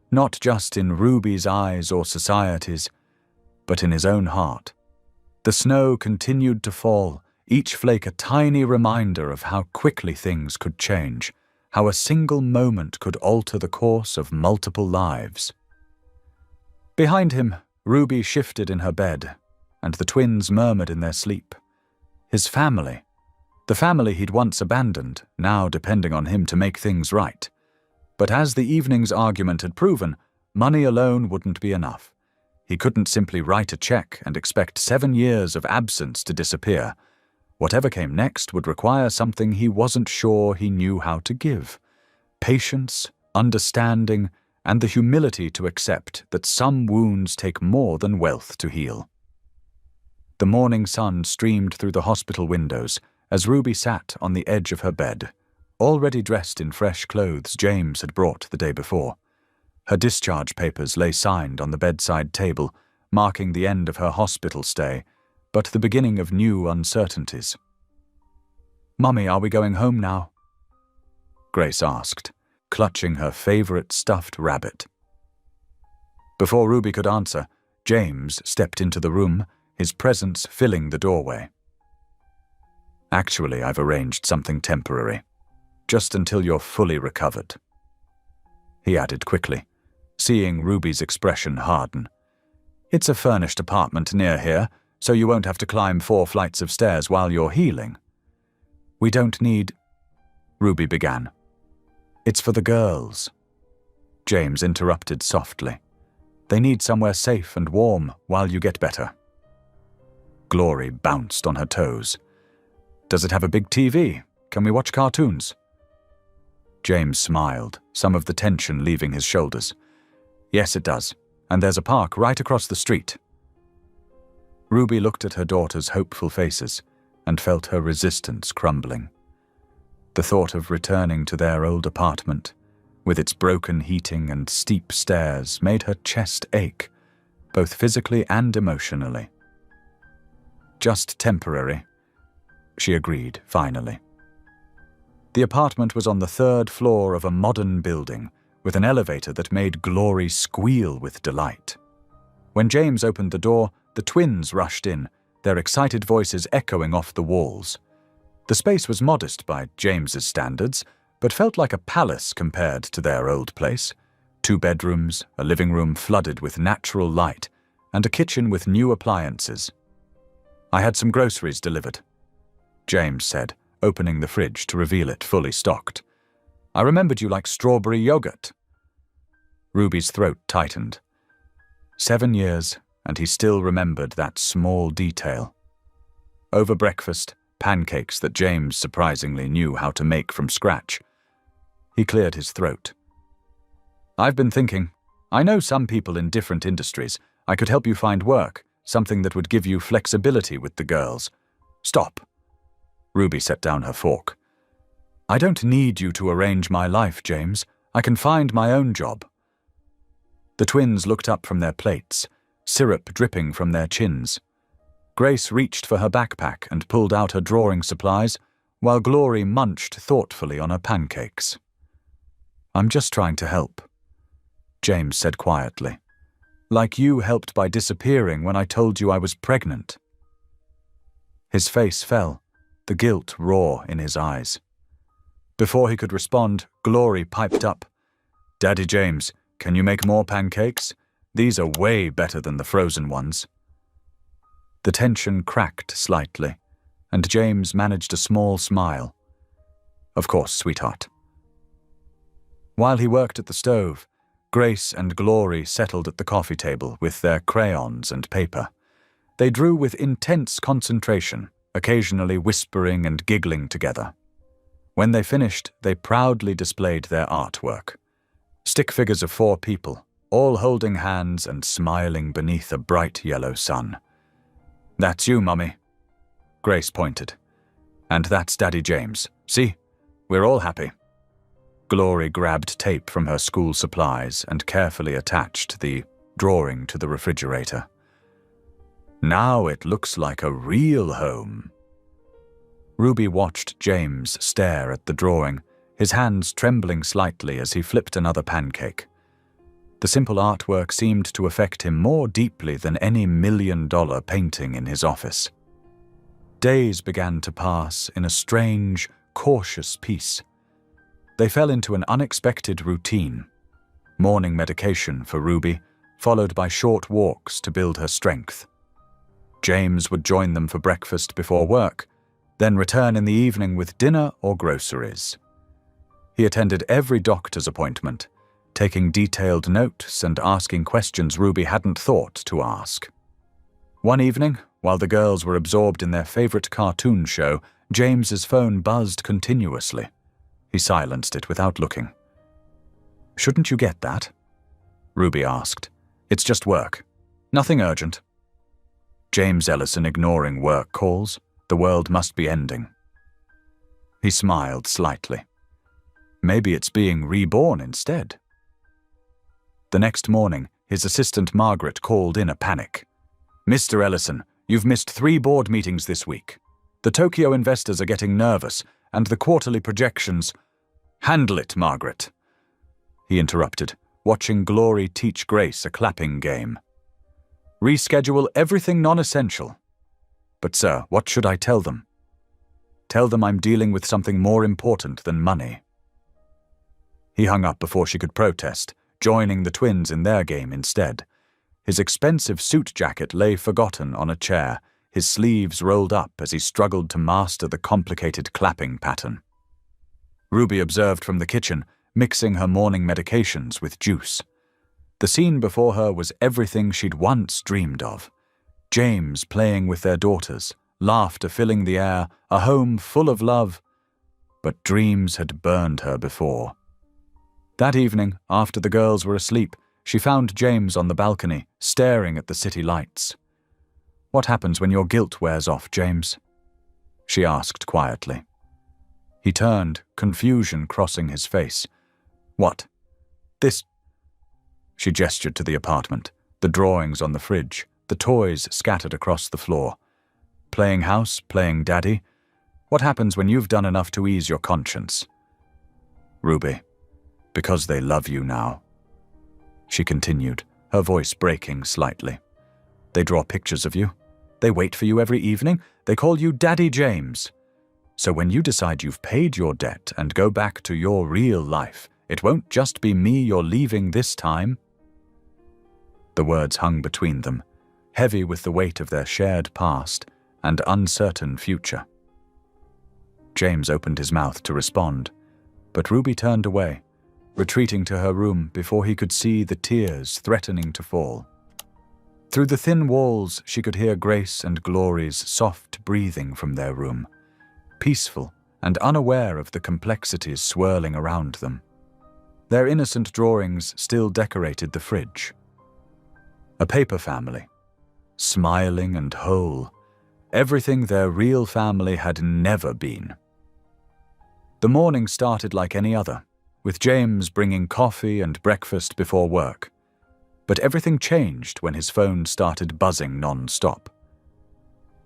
S1: not just in Ruby's eyes or society's, but in his own heart. The snow continued to fall, each flake a tiny reminder of how quickly things could change, how a single moment could alter the course of multiple lives. Behind him, Ruby shifted in her bed, and the twins murmured in their sleep. His family, the family he'd once abandoned, now depending on him to make things right. But as the evening's argument had proven, money alone wouldn't be enough. He couldn't simply write a check and expect 7 years of absence to disappear. Whatever came next would require something he wasn't sure he knew how to give: patience, understanding, and the humility to accept that some wounds take more than wealth to heal. The morning sun streamed through the hospital windows as Ruby sat on the edge of her bed, already dressed in fresh clothes James had brought the day before. Her discharge papers lay signed on the bedside table, marking the end of her hospital stay, but the beginning of new uncertainties. "Mummy, are we going home now?" Grace asked, clutching her favorite stuffed rabbit. Before Ruby could answer, James stepped into the room, his presence filling the doorway. "Actually, I've arranged something temporary, just until you're fully recovered," he added quickly, seeing Ruby's expression harden. "It's a furnished apartment near here, so you won't have to climb 4 flights of stairs while you're healing." "We don't need—" Ruby began. "It's for the girls," James interrupted softly. "They need somewhere safe and warm while you get better." Glory bounced on her toes. "Does it have a big TV? Can we watch cartoons?" James smiled, some of the tension leaving his shoulders. "Yes, it does, and there's a park right across the street." Ruby looked at her daughter's hopeful faces and felt her resistance crumbling. The thought of returning to their old apartment, with its broken heating and steep stairs, made her chest ache, both physically and emotionally. "Just temporary," she agreed finally. The apartment was on the 3rd floor of a modern building, with an elevator that made Glory squeal with delight. When James opened the door, the twins rushed in, their excited voices echoing off the walls. The space was modest by James's standards, but felt like a palace compared to their old place. 2 bedrooms, a living room flooded with natural light, and a kitchen with new appliances. I had some groceries delivered, James said, opening the fridge to reveal it fully stocked. I remembered you like strawberry yogurt. Ruby's throat tightened. 7 years, and he still remembered that small detail. Over breakfast, pancakes that James surprisingly knew how to make from scratch. He cleared his throat. I've been thinking, I know some people in different industries. I could help you find work, something that would give you flexibility with the girls. Stop. Ruby set down her fork. I don't need you to arrange my life, James. I can find my own job. The twins looked up from their plates, syrup dripping from their chins. Grace reached for her backpack and pulled out her drawing supplies, while Glory munched thoughtfully on her pancakes. I'm just trying to help, James said quietly. Like you helped by disappearing when I told you I was pregnant. His face fell, the guilt raw in his eyes. Before he could respond, Glory piped up. Daddy James, can you make more pancakes? These are way better than the frozen ones. The tension cracked slightly, and James managed a small smile. Of course, sweetheart. While he worked at the stove, Grace and Glory settled at the coffee table with their crayons and paper. They drew with intense concentration, occasionally whispering and giggling together. When they finished, they proudly displayed their artwork. Stick figures of 4 people, all holding hands and smiling beneath a bright yellow sun. That's you, Mummy, Grace pointed. And that's Daddy James. See, we're all happy. Glory grabbed tape from her school supplies and carefully attached the drawing to the refrigerator. Now it looks like a real home. Ruby watched James stare at the drawing, his hands trembling slightly as he flipped another pancake. The simple artwork seemed to affect him more deeply than any $1,000,000 painting in his office. Days began to pass in a strange, cautious peace. They fell into an unexpected routine. Morning medication for Ruby, followed by short walks to build her strength. James would join them for breakfast before work, then return in the evening with dinner or groceries. He attended every doctor's appointment, taking detailed notes and asking questions Ruby hadn't thought to ask. One evening, while the girls were absorbed in their favorite cartoon show, James's phone buzzed continuously. He silenced it without looking. Shouldn't you get that? Ruby asked. It's just work. Nothing urgent. James Ellison ignoring work calls. The world must be ending. He smiled slightly. Maybe it's being reborn instead. The next morning, his assistant Margaret called in a panic. Mr. Ellison, you've missed 3 board meetings this week. The Tokyo investors are getting nervous, and the quarterly projections— Handle it, Margaret, he interrupted, watching Glory teach Grace a clapping game. Reschedule everything non-essential. But sir, what should I tell them? Tell them I'm dealing with something more important than money. He hung up before she could protest, joining the twins in their game instead. His expensive suit jacket lay forgotten on a chair, his sleeves rolled up as he struggled to master the complicated clapping pattern. Ruby observed from the kitchen, mixing her morning medications with juice. The scene before her was everything she'd once dreamed of. James playing with their daughters, laughter filling the air, a home full of love. But dreams had burned her before. That evening, after the girls were asleep, she found James on the balcony, staring at the city lights. What happens when your guilt wears off, James? She asked quietly. He turned, confusion crossing his face. What? This? She gestured to the apartment, the drawings on the fridge, the toys scattered across the floor. Playing house, playing daddy. What happens when you've done enough to ease your conscience? Ruby, because they love you now. She continued, her voice breaking slightly. They draw pictures of you. They wait for you every evening. They call you Daddy James. So when you decide you've paid your debt and go back to your real life, it won't just be me you're leaving this time. The words hung between them, heavy with the weight of their shared past and uncertain future. James opened his mouth to respond, but Ruby turned away, retreating to her room before he could see the tears threatening to fall. Through the thin walls, she could hear Grace and Glory's soft breathing from their room, peaceful and unaware of the complexities swirling around them. Their innocent drawings still decorated the fridge. A paper family, smiling and whole, everything their real family had never been. The morning started like any other, with James bringing coffee and breakfast before work. But everything changed when his phone started buzzing non-stop.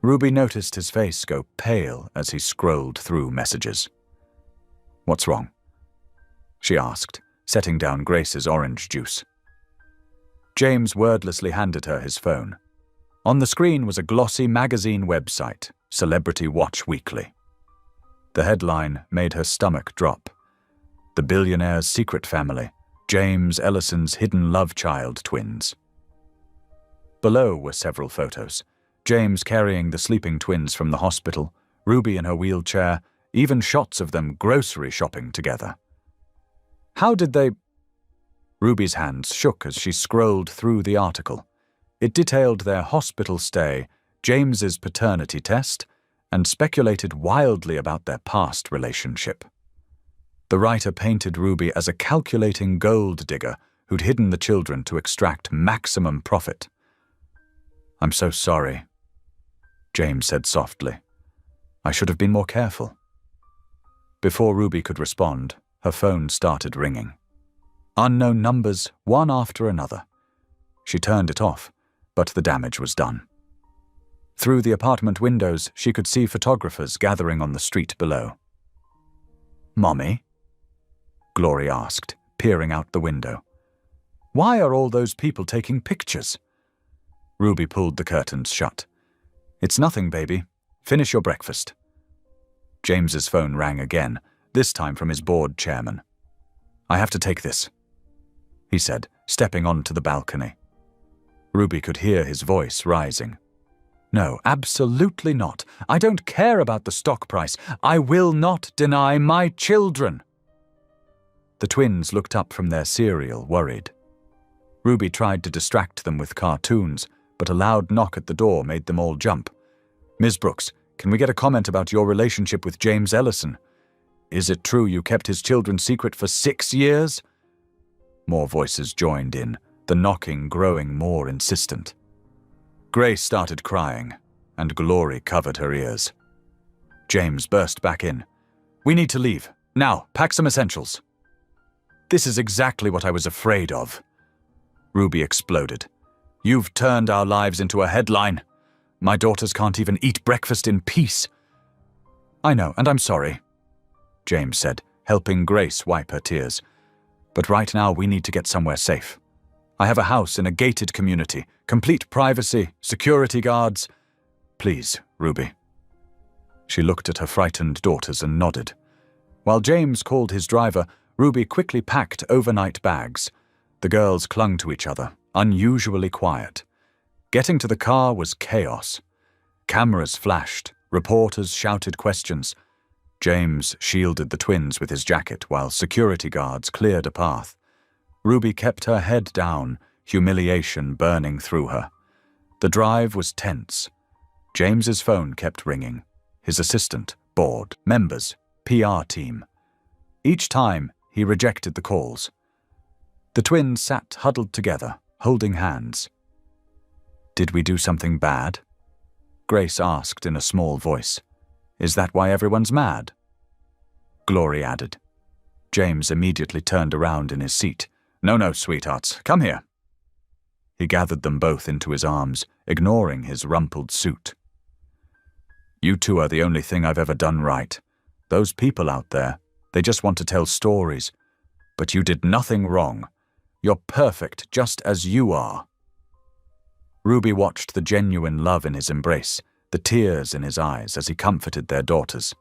S1: Ruby noticed his face go pale as he scrolled through messages. "What's wrong?" she asked, setting down Grace's orange juice. James wordlessly handed her his phone. On the screen was a glossy magazine website, Celebrity Watch Weekly. The headline made her stomach drop. The Billionaire's secret family, James Ellison's hidden love child twins. Below were several photos. James carrying the sleeping twins from the hospital, Ruby in her wheelchair, even shots of them grocery shopping together. How did they... Ruby's hands shook as she scrolled through the article. It detailed their hospital stay, James's paternity test, and speculated wildly about their past relationship. The writer painted Ruby as a calculating gold digger who'd hidden the children to extract maximum profit. "I'm so sorry," James said softly. "I should have been more careful." Before Ruby could respond, her phone started ringing. Unknown numbers, one after another. She turned it off, but the damage was done. Through the apartment windows, she could see photographers gathering on the street below. "Mommy?" Glory asked, peering out the window. "Why are all those people taking pictures?" Ruby pulled the curtains shut. "It's nothing, baby. Finish your breakfast." James's phone rang again, this time from his board chairman. "I have to take this," he said, stepping onto the balcony. Ruby could hear his voice rising. "No, absolutely not. I don't care about the stock price. I will not deny my children." The twins looked up from their cereal, worried. Ruby tried to distract them with cartoons, but a loud knock at the door made them all jump. "Ms. Brooks, can we get a comment about your relationship with James Ellison? Is it true you kept his children secret for 6 years?" More voices joined in, the knocking growing more insistent. Grace started crying, and Glory covered her ears. James burst back in. "We need to leave. Now, pack some essentials." "This is exactly what I was afraid of," Ruby exploded. "You've turned our lives into a headline. My daughters can't even eat breakfast in peace." "I know, and I'm sorry," James said, helping Grace wipe her tears. "But right now we need to get somewhere safe. I have a house in a gated community, complete privacy, security guards. Please, Ruby." She looked at her frightened daughters and nodded. While James called his driver, Ruby quickly packed overnight bags. The girls clung to each other, unusually quiet. Getting to the car was chaos. Cameras flashed, reporters shouted questions. James shielded the twins with his jacket while security guards cleared a path. Ruby kept her head down, humiliation burning through her. The drive was tense. James's phone kept ringing. His assistant, board, members, PR team. Each time, he rejected the calls. The twins sat huddled together, holding hands. "Did we do something bad?" Grace asked in a small voice. "Is that why everyone's mad?" Glory added. James immediately turned around in his seat. No, sweethearts, come here." He gathered them both into his arms, ignoring his rumpled suit. "You two are the only thing I've ever done right. Those people out there, they just want to tell stories. But you did nothing wrong. You're perfect just as you are." Ruby watched the genuine love in his embrace, the tears in his eyes as he comforted their daughters.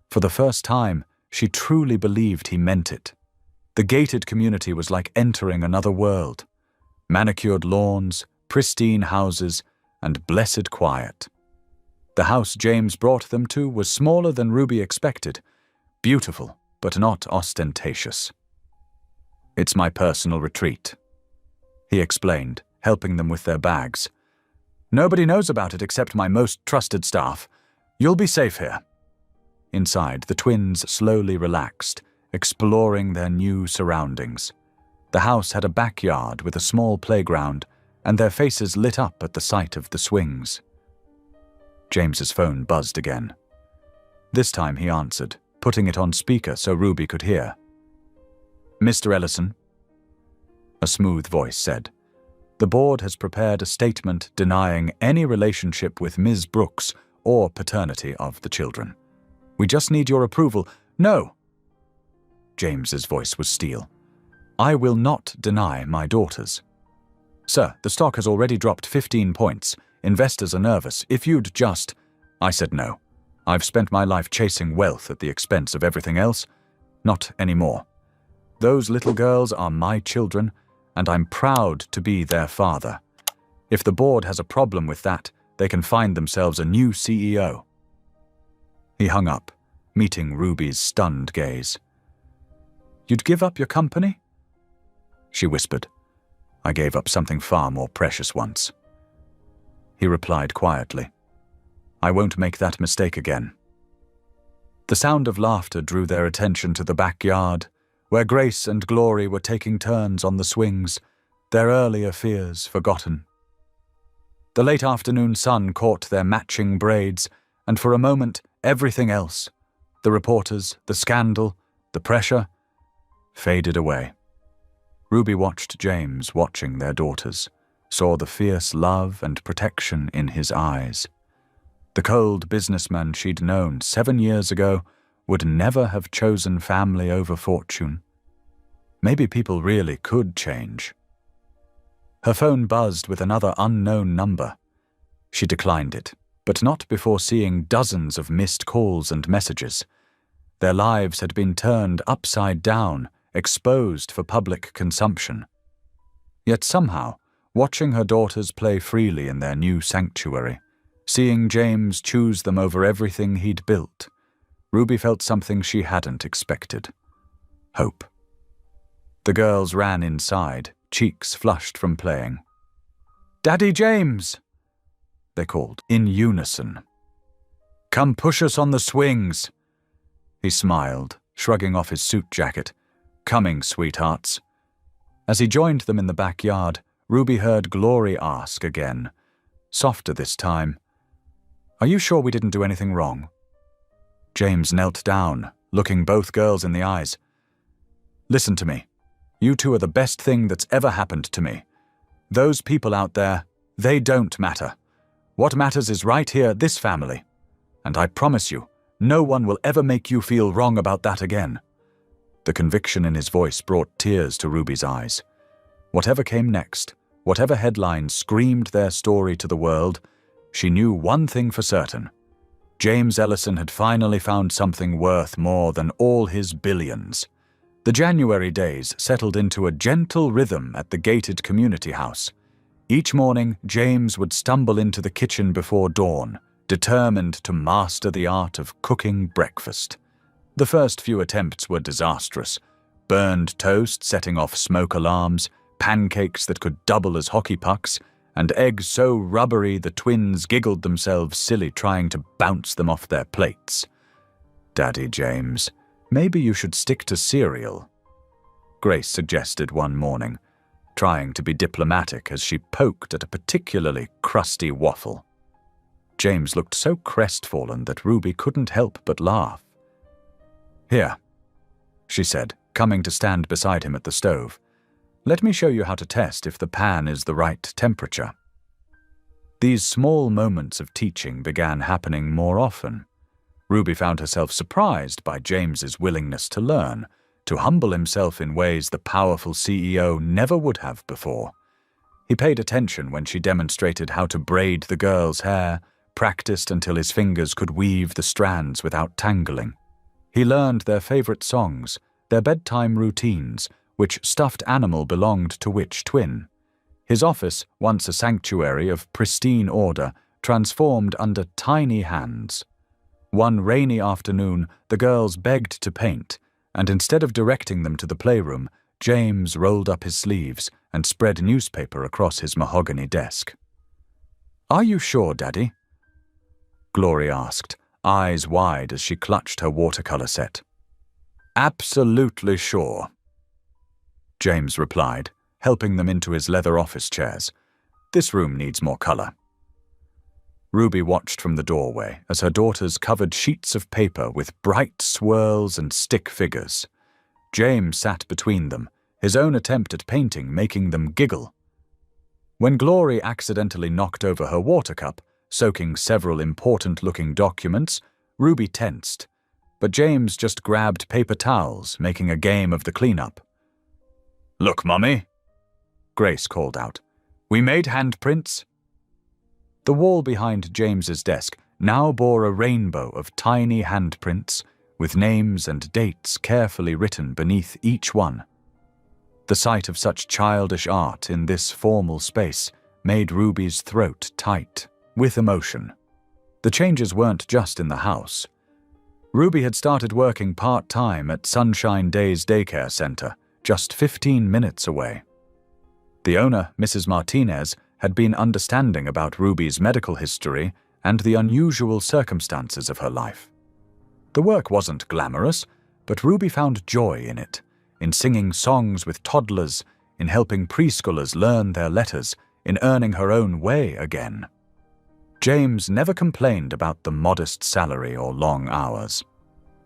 S1: For the first time, she truly believed he meant it. The gated community was like entering another world. Manicured lawns, pristine houses, and blessed quiet. The house James brought them to was smaller than Ruby expected, beautiful but not ostentatious. "It's my personal retreat," he explained, helping them with their bags. "Nobody knows about it except my most trusted staff. You'll be safe here." Inside, the twins slowly relaxed, exploring their new surroundings. The house had a backyard with a small playground, and their faces lit up at the sight of the swings. James's phone buzzed again. This time he answered, putting it on speaker so Ruby could hear. "Mr. Ellison," a smooth voice said, "the board has prepared a statement denying any relationship with Ms. Brooks or paternity of the children. We just need your approval." "No!" James's voice was steel. "I will not deny my daughters. Sir, the stock has already dropped 15 points. Investors are nervous. If you'd just—" I said no. I've spent my life chasing wealth at the expense of everything else. Not anymore. Those little girls are my children, and I'm proud to be their father. If the board has a problem with that, they can find themselves a new CEO. He hung up, meeting Ruby's stunned gaze. "You'd give up your company?" She whispered. "I gave up something far more precious once." He replied quietly, "I won't make that mistake again." The sound of laughter drew their attention to the backyard, where Grace and Glory were taking turns on the swings, their earlier fears forgotten. The late afternoon sun caught their matching braids, and for a moment everything else, the reporters, the scandal, the pressure, faded away. Ruby watched James watching their daughters, saw the fierce love and protection in his eyes. The cold businessman she'd known 7 years ago would never have chosen family over fortune. Maybe people really could change. Her phone buzzed with another unknown number. She declined it, but not before seeing dozens of missed calls and messages. Their lives had been turned upside down, exposed for public consumption. Yet somehow, watching her daughters play freely in their new sanctuary, seeing James choose them over everything he'd built, Ruby felt something she hadn't expected. Hope. The girls ran inside, cheeks flushed from playing. "Daddy James!" they called, in unison. "Come push us on the swings!" He smiled, shrugging off his suit jacket. "Coming, sweethearts." As he joined them in the backyard, Ruby heard Glory ask again, softer this time, "Are you sure we didn't do anything wrong?" James knelt down, looking both girls in the eyes. "Listen to me. You two are the best thing that's ever happened to me. Those people out there, they don't matter. What matters is right here, this family. And I promise you, no one will ever make you feel wrong about that again." The conviction in his voice brought tears to Ruby's eyes. Whatever came next, whatever headlines screamed their story to the world, she knew one thing for certain. James Ellison had finally found something worth more than all his billions. The January days settled into a gentle rhythm at the gated community house. Each morning, James would stumble into the kitchen before dawn, determined to master the art of cooking breakfast. The first few attempts were disastrous. Burned toast setting off smoke alarms, pancakes that could double as hockey pucks, and eggs so rubbery the twins giggled themselves silly trying to bounce them off their plates. "Daddy James, maybe you should stick to cereal," Grace suggested one morning, trying to be diplomatic as she poked at a particularly crusty waffle. James looked so crestfallen that Ruby couldn't help but laugh. "Here," she said, coming to stand beside him at the stove. "Let me show you how to test if the pan is the right temperature." These small moments of teaching began happening more often. Ruby found herself surprised by James's willingness to learn, to humble himself in ways the powerful CEO never would have before. He paid attention when she demonstrated how to braid the girls' hair, practiced until his fingers could weave the strands without tangling. He learned their favorite songs, their bedtime routines, which stuffed animal belonged to which twin. His office, once a sanctuary of pristine order, transformed under tiny hands. One rainy afternoon, the girls begged to paint, and instead of directing them to the playroom, James rolled up his sleeves and spread newspaper across his mahogany desk. "Are you sure, Daddy?" Glory asked, eyes wide as she clutched her watercolor set. "Absolutely sure," James replied, helping them into his leather office chairs. "This room needs more color." Ruby watched from the doorway as her daughters covered sheets of paper with bright swirls and stick figures. James sat between them, his own attempt at painting making them giggle. When Glory accidentally knocked over her water cup, soaking several important-looking documents, Ruby tensed, but James just grabbed paper towels, making a game of the cleanup. "Look, Mummy," Grace called out. "We made handprints." The wall behind James's desk now bore a rainbow of tiny handprints, with names and dates carefully written beneath each one. The sight of such childish art in this formal space made Ruby's throat tight, with emotion. The changes weren't just in the house. Ruby had started working part-time at Sunshine Days Daycare Center, just 15 minutes away. The owner, Mrs. Martinez, had been understanding about Ruby's medical history and the unusual circumstances of her life. The work wasn't glamorous, but Ruby found joy in it, in singing songs with toddlers, in helping preschoolers learn their letters, in earning her own way again. James never complained about the modest salary or long hours.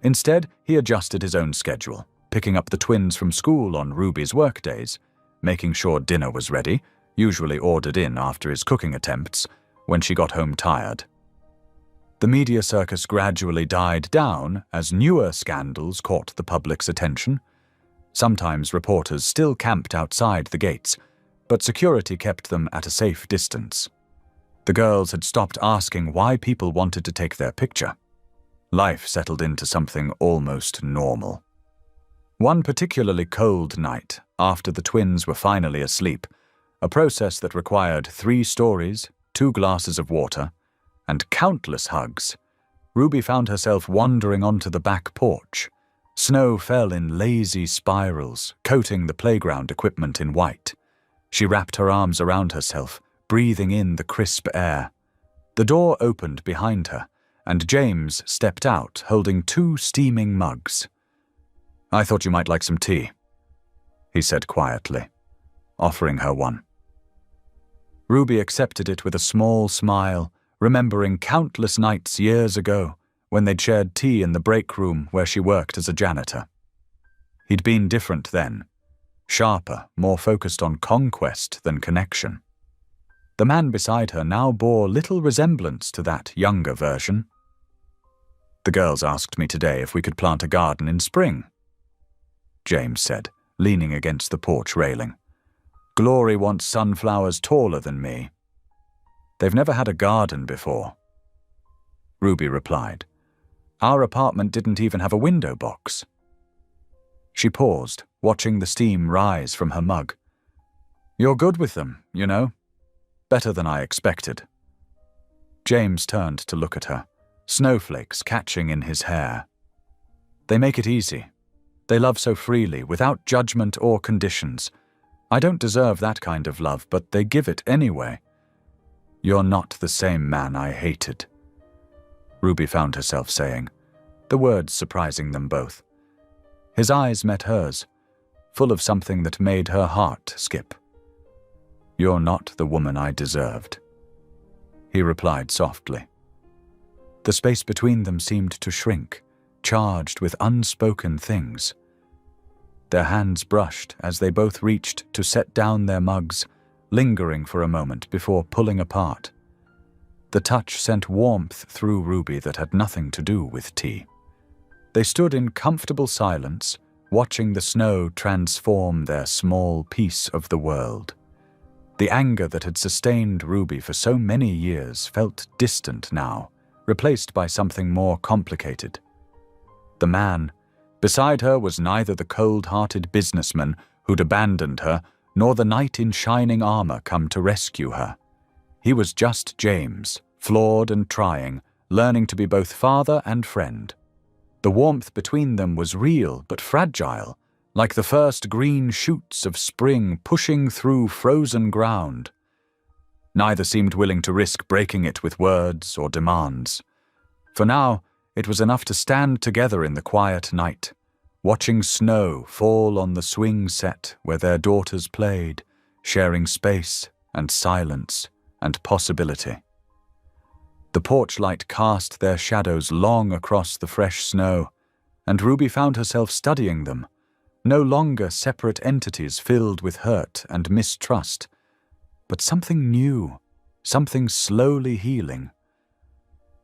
S1: Instead, he adjusted his own schedule, picking up the twins from school on Ruby's workdays, making sure dinner was ready, usually ordered in after his cooking attempts, when she got home tired. The media circus gradually died down as newer scandals caught the public's attention. Sometimes reporters still camped outside the gates, but security kept them at a safe distance. The girls had stopped asking why people wanted to take their picture. Life settled into something almost normal. One particularly cold night, after the twins were finally asleep, a process that required 3 stories, 2 glasses of water, and countless hugs, Ruby found herself wandering onto the back porch. Snow fell in lazy spirals, coating the playground equipment in white. She wrapped her arms around herself, breathing in the crisp air. The door opened behind her, and James stepped out holding 2 steaming mugs. "I thought you might like some tea," he said quietly, offering her one. Ruby accepted it with a small smile, remembering countless nights years ago when they'd shared tea in the break room where she worked as a janitor. He'd been different then, sharper, more focused on conquest than connection. The man beside her now bore little resemblance to that younger version. "The girls asked me today if we could plant a garden in spring," James said, leaning against the porch railing. "Glory wants sunflowers taller than me." "They've never had a garden before," Ruby replied. "Our apartment didn't even have a window box." She paused, watching the steam rise from her mug. "You're good with them, you know. Better than I expected." James turned to look at her, snowflakes catching in his hair. "They make it easy. They love so freely, without judgment or conditions. I don't deserve that kind of love, but they give it anyway." "You're not the same man I hated," Ruby found herself saying, the words surprising them both. His eyes met hers, full of something that made her heart skip. "You're not the woman I deserved," he replied softly. The space between them seemed to shrink, charged with unspoken things. Their hands brushed as they both reached to set down their mugs, lingering for a moment before pulling apart. The touch sent warmth through Ruby that had nothing to do with tea. They stood in comfortable silence, watching the snow transform their small piece of the world. The anger that had sustained Ruby for so many years felt distant now, replaced by something more complicated. The man beside her was neither the cold-hearted businessman who'd abandoned her, nor the knight in shining armor come to rescue her. He was just James, flawed and trying, learning to be both father and friend. The warmth between them was real but fragile, like the first green shoots of spring pushing through frozen ground. Neither seemed willing to risk breaking it with words or demands. For now, it was enough to stand together in the quiet night, watching snow fall on the swing set where their daughters played, sharing space and silence and possibility. The porch light cast their shadows long across the fresh snow, and Ruby found herself studying them, no longer separate entities filled with hurt and mistrust, but something new, something slowly healing.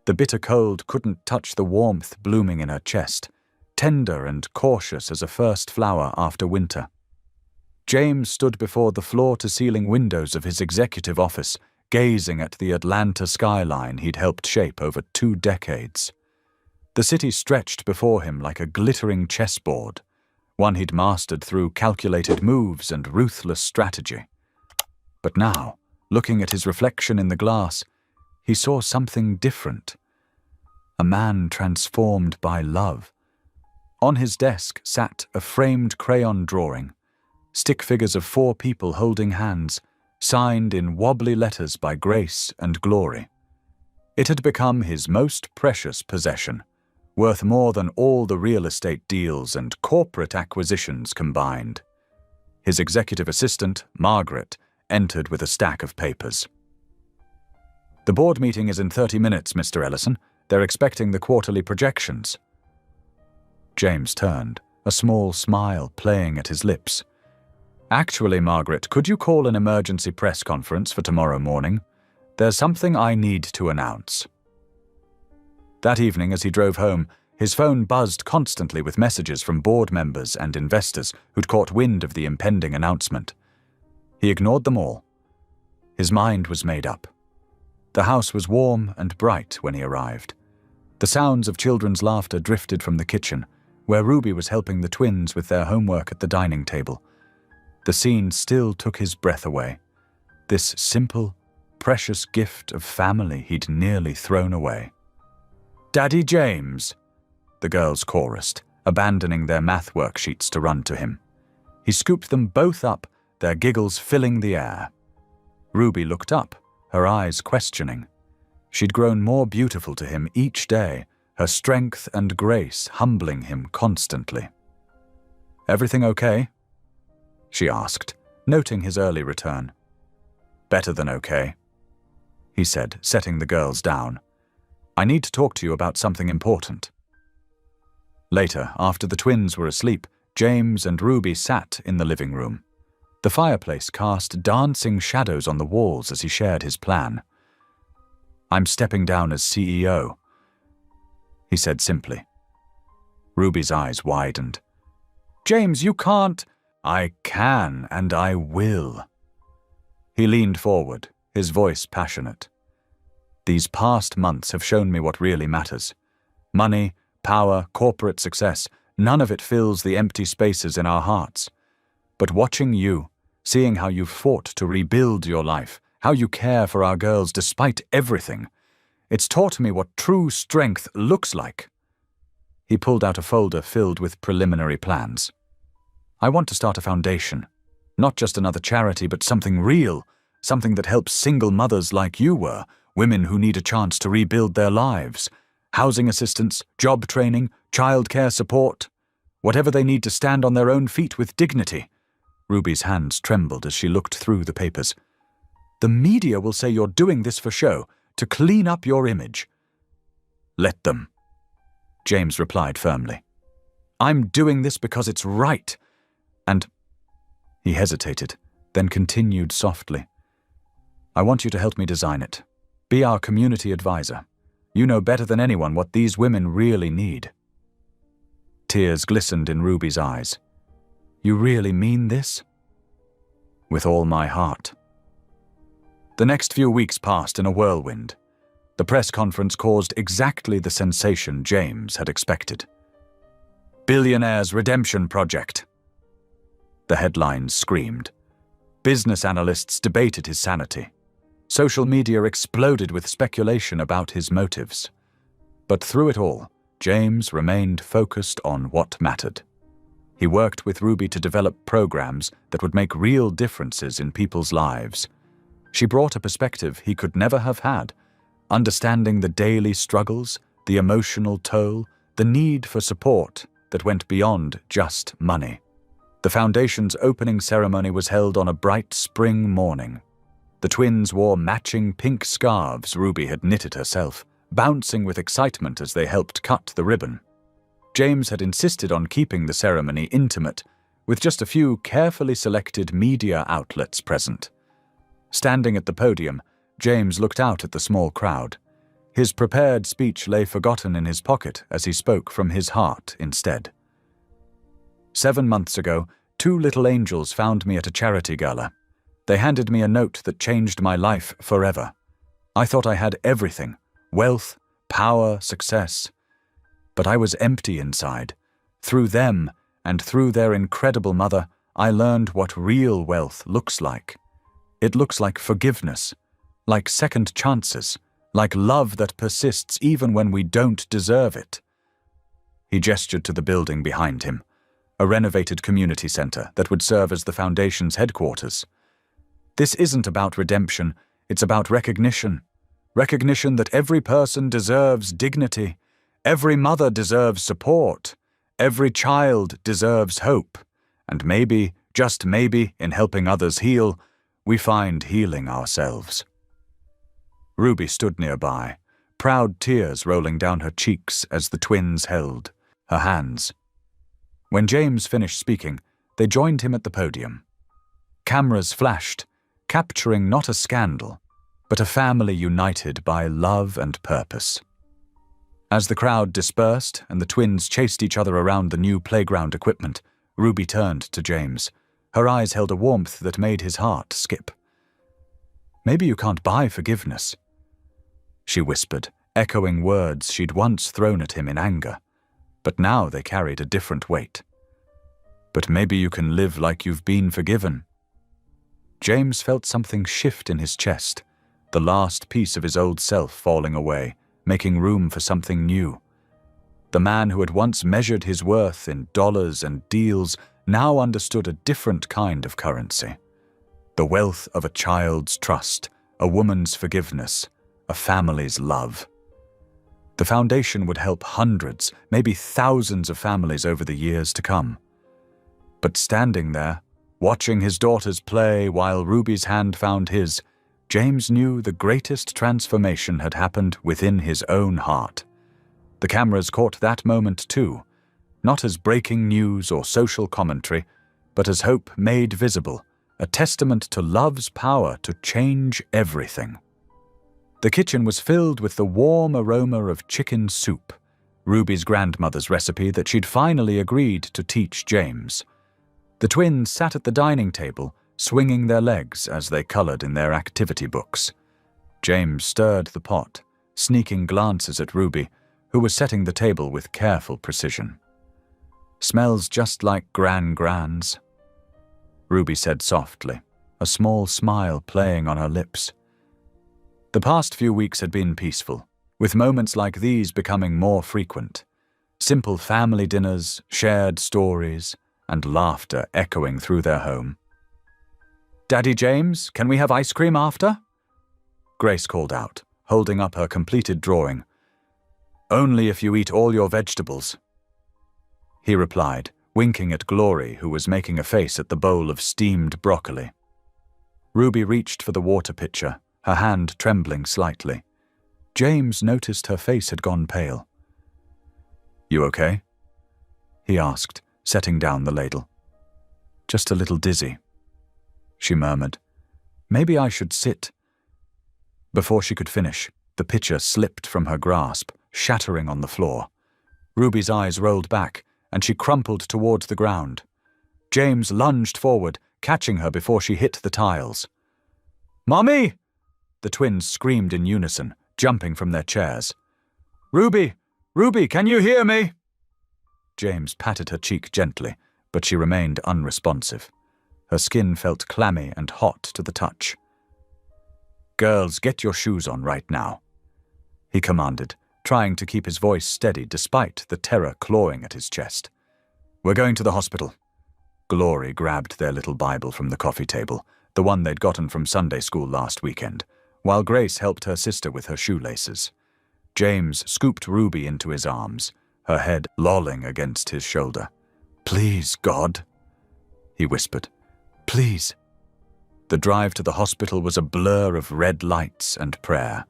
S1: The bitter cold couldn't touch the warmth blooming in her chest, tender and cautious as a first flower after winter. James stood before the floor-to-ceiling windows of his executive office, gazing at the Atlanta skyline he'd helped shape over 2 decades. The city stretched before him like a glittering chessboard, one he'd mastered through calculated moves and ruthless strategy. But now, looking at his reflection in the glass, he saw something different. A man transformed by love. On his desk sat a framed crayon drawing, stick figures of 4 people holding hands, signed in wobbly letters by Grace and Glory. It had become his most precious possession, worth more than all the real estate deals and corporate acquisitions combined. His executive assistant, Margaret, entered with a stack of papers. "The board meeting is in 30 minutes, Mr. Ellison. They're expecting the quarterly projections." James turned, a small smile playing at his lips. "Actually, Margaret, could you call an emergency press conference for tomorrow morning? There's something I need to announce." That evening, as he drove home, his phone buzzed constantly with messages from board members and investors who'd caught wind of the impending announcement. He ignored them all. His mind was made up. The house was warm and bright when he arrived. The sounds of children's laughter drifted from the kitchen, where Ruby was helping the twins with their homework at the dining table. The scene still took his breath away. This simple, precious gift of family he'd nearly thrown away. "Daddy James," the girls chorused, abandoning their math worksheets to run to him. He scooped them both up, their giggles filling the air. Ruby looked up, her eyes questioning. She'd grown more beautiful to him each day, her strength and grace humbling him constantly. "Everything okay?" she asked, noting his early return. "Better than okay," he said, setting the girls down. "I need to talk to you about something important." Later, after the twins were asleep, James and Ruby sat in the living room. The fireplace cast dancing shadows on the walls as he shared his plan. "I'm stepping down as CEO," he said simply. Ruby's eyes widened. "James, you can't." "I can and I will." He leaned forward, his voice passionate. "These past months have shown me what really matters. Money, power, corporate success, none of it fills the empty spaces in our hearts. But watching you, seeing how you've fought to rebuild your life, how you care for our girls despite everything, it's taught me what true strength looks like." He pulled out a folder filled with preliminary plans. "I want to start a foundation. Not just another charity, but something real, something that helps single mothers like you were, women who need a chance to rebuild their lives. Housing assistance, job training, childcare support. Whatever they need to stand on their own feet with dignity." Ruby's hands trembled as she looked through the papers. "The media will say you're doing this for show, to clean up your image." "Let them," James replied firmly. "I'm doing this because it's right. And—" He hesitated, then continued softly. "I want you to help me design it. Be our community advisor. You know better than anyone what these women really need." Tears glistened in Ruby's eyes. "You really mean this?" "With all my heart." The next few weeks passed in a whirlwind. The press conference caused exactly the sensation James had expected. "Billionaire's Redemption Project," the headlines screamed. Business analysts debated his sanity. Social media exploded with speculation about his motives. But through it all, James remained focused on what mattered. He worked with Ruby to develop programs that would make real differences in people's lives. She brought a perspective he could never have had, understanding the daily struggles, the emotional toll, the need for support that went beyond just money. The foundation's opening ceremony was held on a bright spring morning. The twins wore matching pink scarves Ruby had knitted herself, bouncing with excitement as they helped cut the ribbon. James had insisted on keeping the ceremony intimate, with just a few carefully selected media outlets present. Standing at the podium, James looked out at the small crowd. His prepared speech lay forgotten in his pocket as he spoke from his heart instead. 7 months ago, 2 little angels found me at a charity gala. They handed me a note that changed my life forever. I thought I had everything: wealth, power, success. But I was empty inside. Through them, and through their incredible mother, I learned what real wealth looks like. It looks like forgiveness, like second chances, like love that persists even when we don't deserve it. He gestured to the building behind him, a renovated community center that would serve as the foundation's headquarters. This isn't about redemption, it's about recognition. Recognition that every person deserves dignity, every mother deserves support, every child deserves hope, and maybe, just maybe, in helping others heal, we find healing ourselves. Ruby stood nearby, proud tears rolling down her cheeks as the twins held her hands. When James finished speaking, they joined him at the podium. Cameras flashed, capturing not a scandal, but a family united by love and purpose. As the crowd dispersed and the twins chased each other around the new playground equipment, Ruby turned to James. Her eyes held a warmth that made his heart skip. "Maybe you can't buy forgiveness," she whispered, echoing words she'd once thrown at him in anger. But now they carried a different weight. "But maybe you can live like you've been forgiven." James felt something shift in his chest, the last piece of his old self falling away, making room for something new. The man who had once measured his worth in dollars and deals now understood a different kind of currency. The wealth of a child's trust, a woman's forgiveness, a family's love. The foundation would help hundreds, maybe thousands of families over the years to come. But standing there, watching his daughters play while Ruby's hand found his, James knew the greatest transformation had happened within his own heart. The cameras caught that moment too, not as breaking news or social commentary, but as hope made visible, a testament to love's power to change everything. The kitchen was filled with the warm aroma of chicken soup, Ruby's grandmother's recipe that she'd finally agreed to teach James. The twins sat at the dining table, swinging their legs as they colored in their activity books. James stirred the pot, sneaking glances at Ruby, who was setting the table with careful precision. "Smells just like Gran-Gran's," Ruby said softly, a small smile playing on her lips. The past few weeks had been peaceful, with moments like these becoming more frequent. Simple family dinners, shared stories, and laughter echoing through their home. "Daddy James, can we have ice cream after?" Grace called out, holding up her completed drawing. "Only if you eat all your vegetables," he replied, winking at Glory, who was making a face at the bowl of steamed broccoli. Ruby reached for the water pitcher, her hand trembling slightly. James noticed her face had gone pale. "You okay?" he asked, setting down the ladle. "Just a little dizzy," she murmured. "Maybe I should sit." Before she could finish, the pitcher slipped from her grasp, shattering on the floor. Ruby's eyes rolled back, and she crumpled towards the ground. James lunged forward, catching her before she hit the tiles. "Mommy!" The twins screamed in unison, jumping from their chairs. "Ruby! Ruby, can you hear me?" James patted her cheek gently, but she remained unresponsive. Her skin felt clammy and hot to the touch. "Girls, get your shoes on right now," he commanded, trying to keep his voice steady despite the terror clawing at his chest. "We're going to the hospital." Glory grabbed their little Bible from the coffee table, the one they'd gotten from Sunday school last weekend, while Grace helped her sister with her shoelaces. James scooped Ruby into his arms, her head lolling against his shoulder. "Please, God," he whispered. "Please." The drive to the hospital was a blur of red lights and prayer.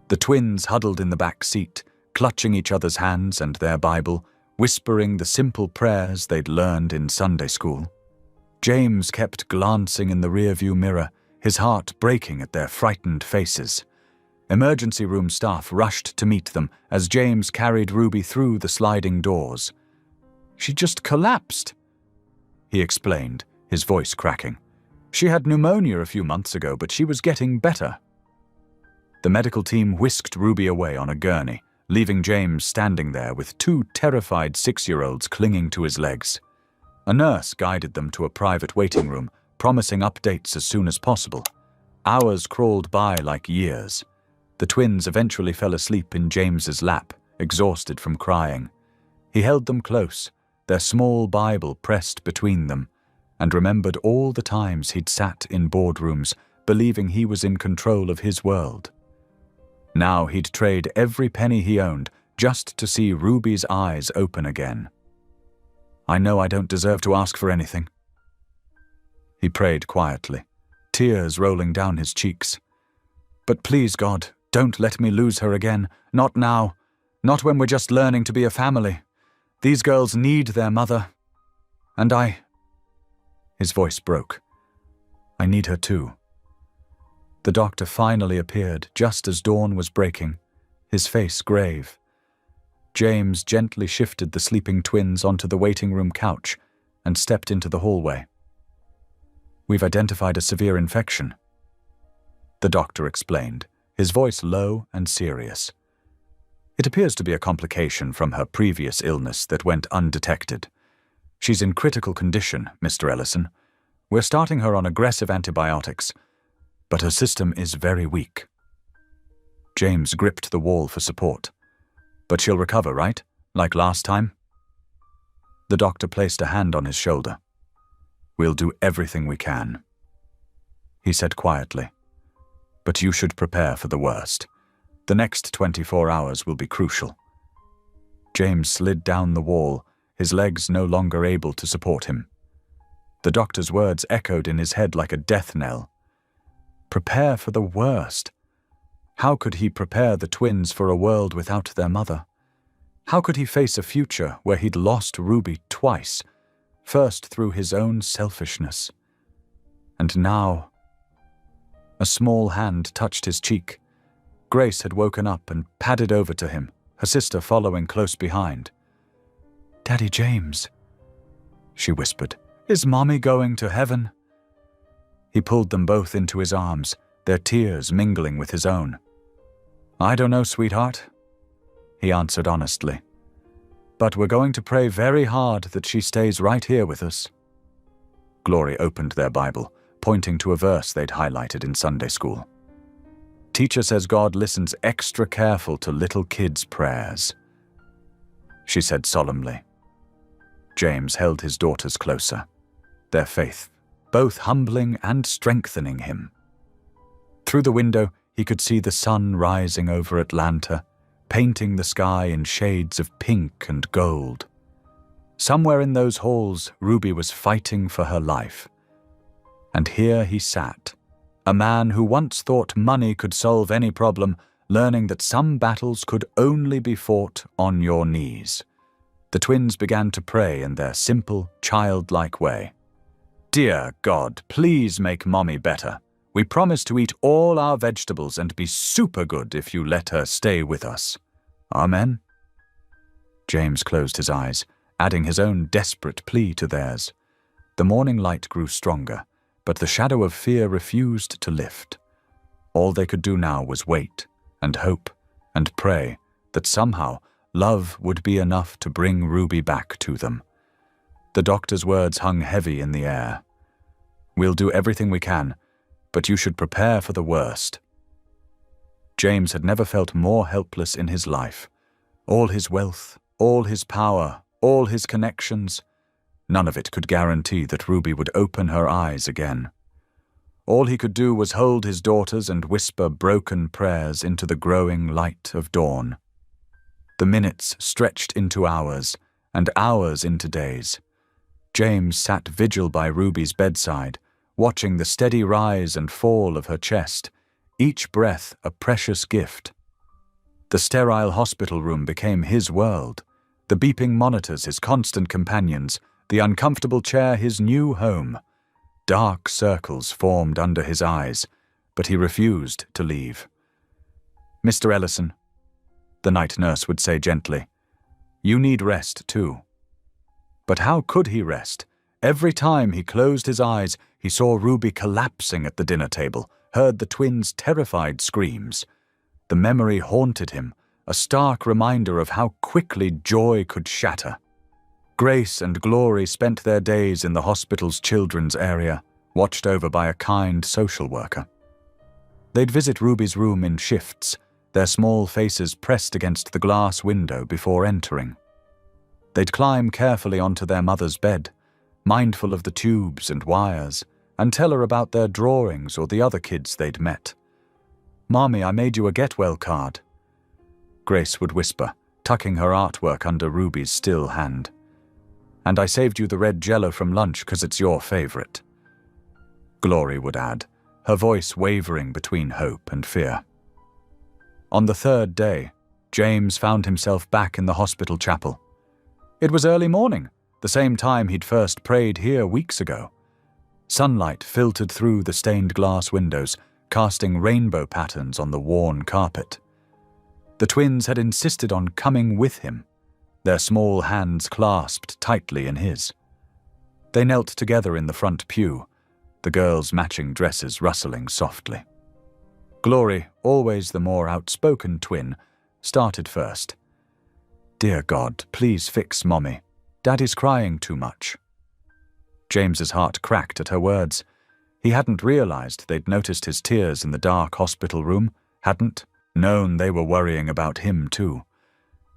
S1: The twins huddled in the back seat, clutching each other's hands and their Bible, whispering the simple prayers they'd learned in Sunday school. James kept glancing in the rearview mirror, his heart breaking at their frightened faces. Emergency room staff rushed to meet them as James carried Ruby through the sliding doors. "She just collapsed," he explained, his voice cracking. "She had pneumonia a few months ago, but she was getting better." The medical team whisked Ruby away on a gurney, leaving James standing there with two terrified 6-year-olds clinging to his legs. A nurse guided them to a private waiting room, promising updates as soon as possible. Hours crawled by like years. The twins eventually fell asleep in James's lap, exhausted from crying. He held them close, their small Bible pressed between them, and remembered all the times he'd sat in boardrooms, believing he was in control of his world. Now he'd trade every penny he owned just to see Ruby's eyes open again. "I know I don't deserve to ask for anything," he prayed quietly, tears rolling down his cheeks. "But please, God, don't let me lose her again. Not now. Not when we're just learning to be a family. These girls need their mother. And I—" His voice broke. "I need her too." The doctor finally appeared just as dawn was breaking, his face grave. James gently shifted the sleeping twins onto the waiting room couch and stepped into the hallway. "We've identified a severe infection," the doctor explained, his voice low and serious. "It appears to be a complication from her previous illness that went undetected. She's in critical condition, Mr. Ellison. We're starting her on aggressive antibiotics, but her system is very weak." James gripped the wall for support. "But she'll recover, right? Like last time?" The doctor placed a hand on his shoulder. "We'll do everything we can," he said quietly. "But you should prepare for the worst. The next 24 hours will be crucial." James slid down the wall, his legs no longer able to support him. The doctor's words echoed in his head like a death knell. Prepare for the worst. How could he prepare the twins for a world without their mother? How could he face a future where he'd lost Ruby twice, first through his own selfishness? And now— A small hand touched his cheek. Grace had woken up and padded over to him, her sister following close behind. "Daddy James," she whispered, "is Mommy going to heaven?" He pulled them both into his arms, their tears mingling with his own. "I don't know, sweetheart," he answered honestly. "But we're going to pray very hard that she stays right here with us." Glory opened their Bible, pointing to a verse they'd highlighted in Sunday school. "Teacher says God listens extra careful to little kids' prayers," she said solemnly. James held his daughters closer, their faith both humbling and strengthening him. Through the window, he could see the sun rising over Atlanta, painting the sky in shades of pink and gold. Somewhere in those halls, Ruby was fighting for her life. And here he sat, a man who once thought money could solve any problem, learning that some battles could only be fought on your knees. The twins began to pray in their simple, childlike way. "Dear God, please make Mommy better. We promise to eat all our vegetables and be super good if you let her stay with us. Amen." James closed his eyes, adding his own desperate plea to theirs. The morning light grew stronger, but the shadow of fear refused to lift. All they could do now was wait and hope and pray that somehow love would be enough to bring Ruby back to them. The doctor's words hung heavy in the air. We'll do everything we can, but you should prepare for the worst." James had never felt more helpless in his life. All his wealth, all his power, all his connections, none of it could guarantee that Ruby would open her eyes again. All he could do was hold his daughters and whisper broken prayers into the growing light of dawn. The minutes stretched into hours, and hours into days. James sat vigil by Ruby's bedside, watching the steady rise and fall of her chest, each breath a precious gift. The sterile hospital room became his world, the beeping monitors his constant companions, the uncomfortable chair his new home. Dark circles formed under his eyes, but he refused to leave. "Mr. Ellison," the night nurse would say gently, "you need rest too." But how could he rest? Every time he closed his eyes, he saw Ruby collapsing at the dinner table, heard the twins' terrified screams. The memory haunted him, a stark reminder of how quickly joy could shatter. Grace and Glory spent their days in the hospital's children's area, watched over by a kind social worker. They'd visit Ruby's room in shifts, their small faces pressed against the glass window before entering. They'd climb carefully onto their mother's bed, mindful of the tubes and wires, and tell her about their drawings or the other kids they'd met. "Mommy, I made you a get-well card," Grace would whisper, tucking her artwork under Ruby's still hand. "And I saved you the red Jell-O from lunch 'cause it's your favorite," Glory would add, her voice wavering between hope and fear. On the third day, James found himself back in the hospital chapel. It was early morning, the same time he'd first prayed here weeks ago. Sunlight filtered through the stained glass windows, casting rainbow patterns on the worn carpet. The twins had insisted on coming with him, their small hands clasped tightly in his. They knelt together in the front pew, the girls' matching dresses rustling softly. Glory, always the more outspoken twin, started first. "Dear God, please fix Mommy. Daddy's crying too much." James's heart cracked at her words. He hadn't realized they'd noticed his tears in the dark hospital room, hadn't known they were worrying about him too.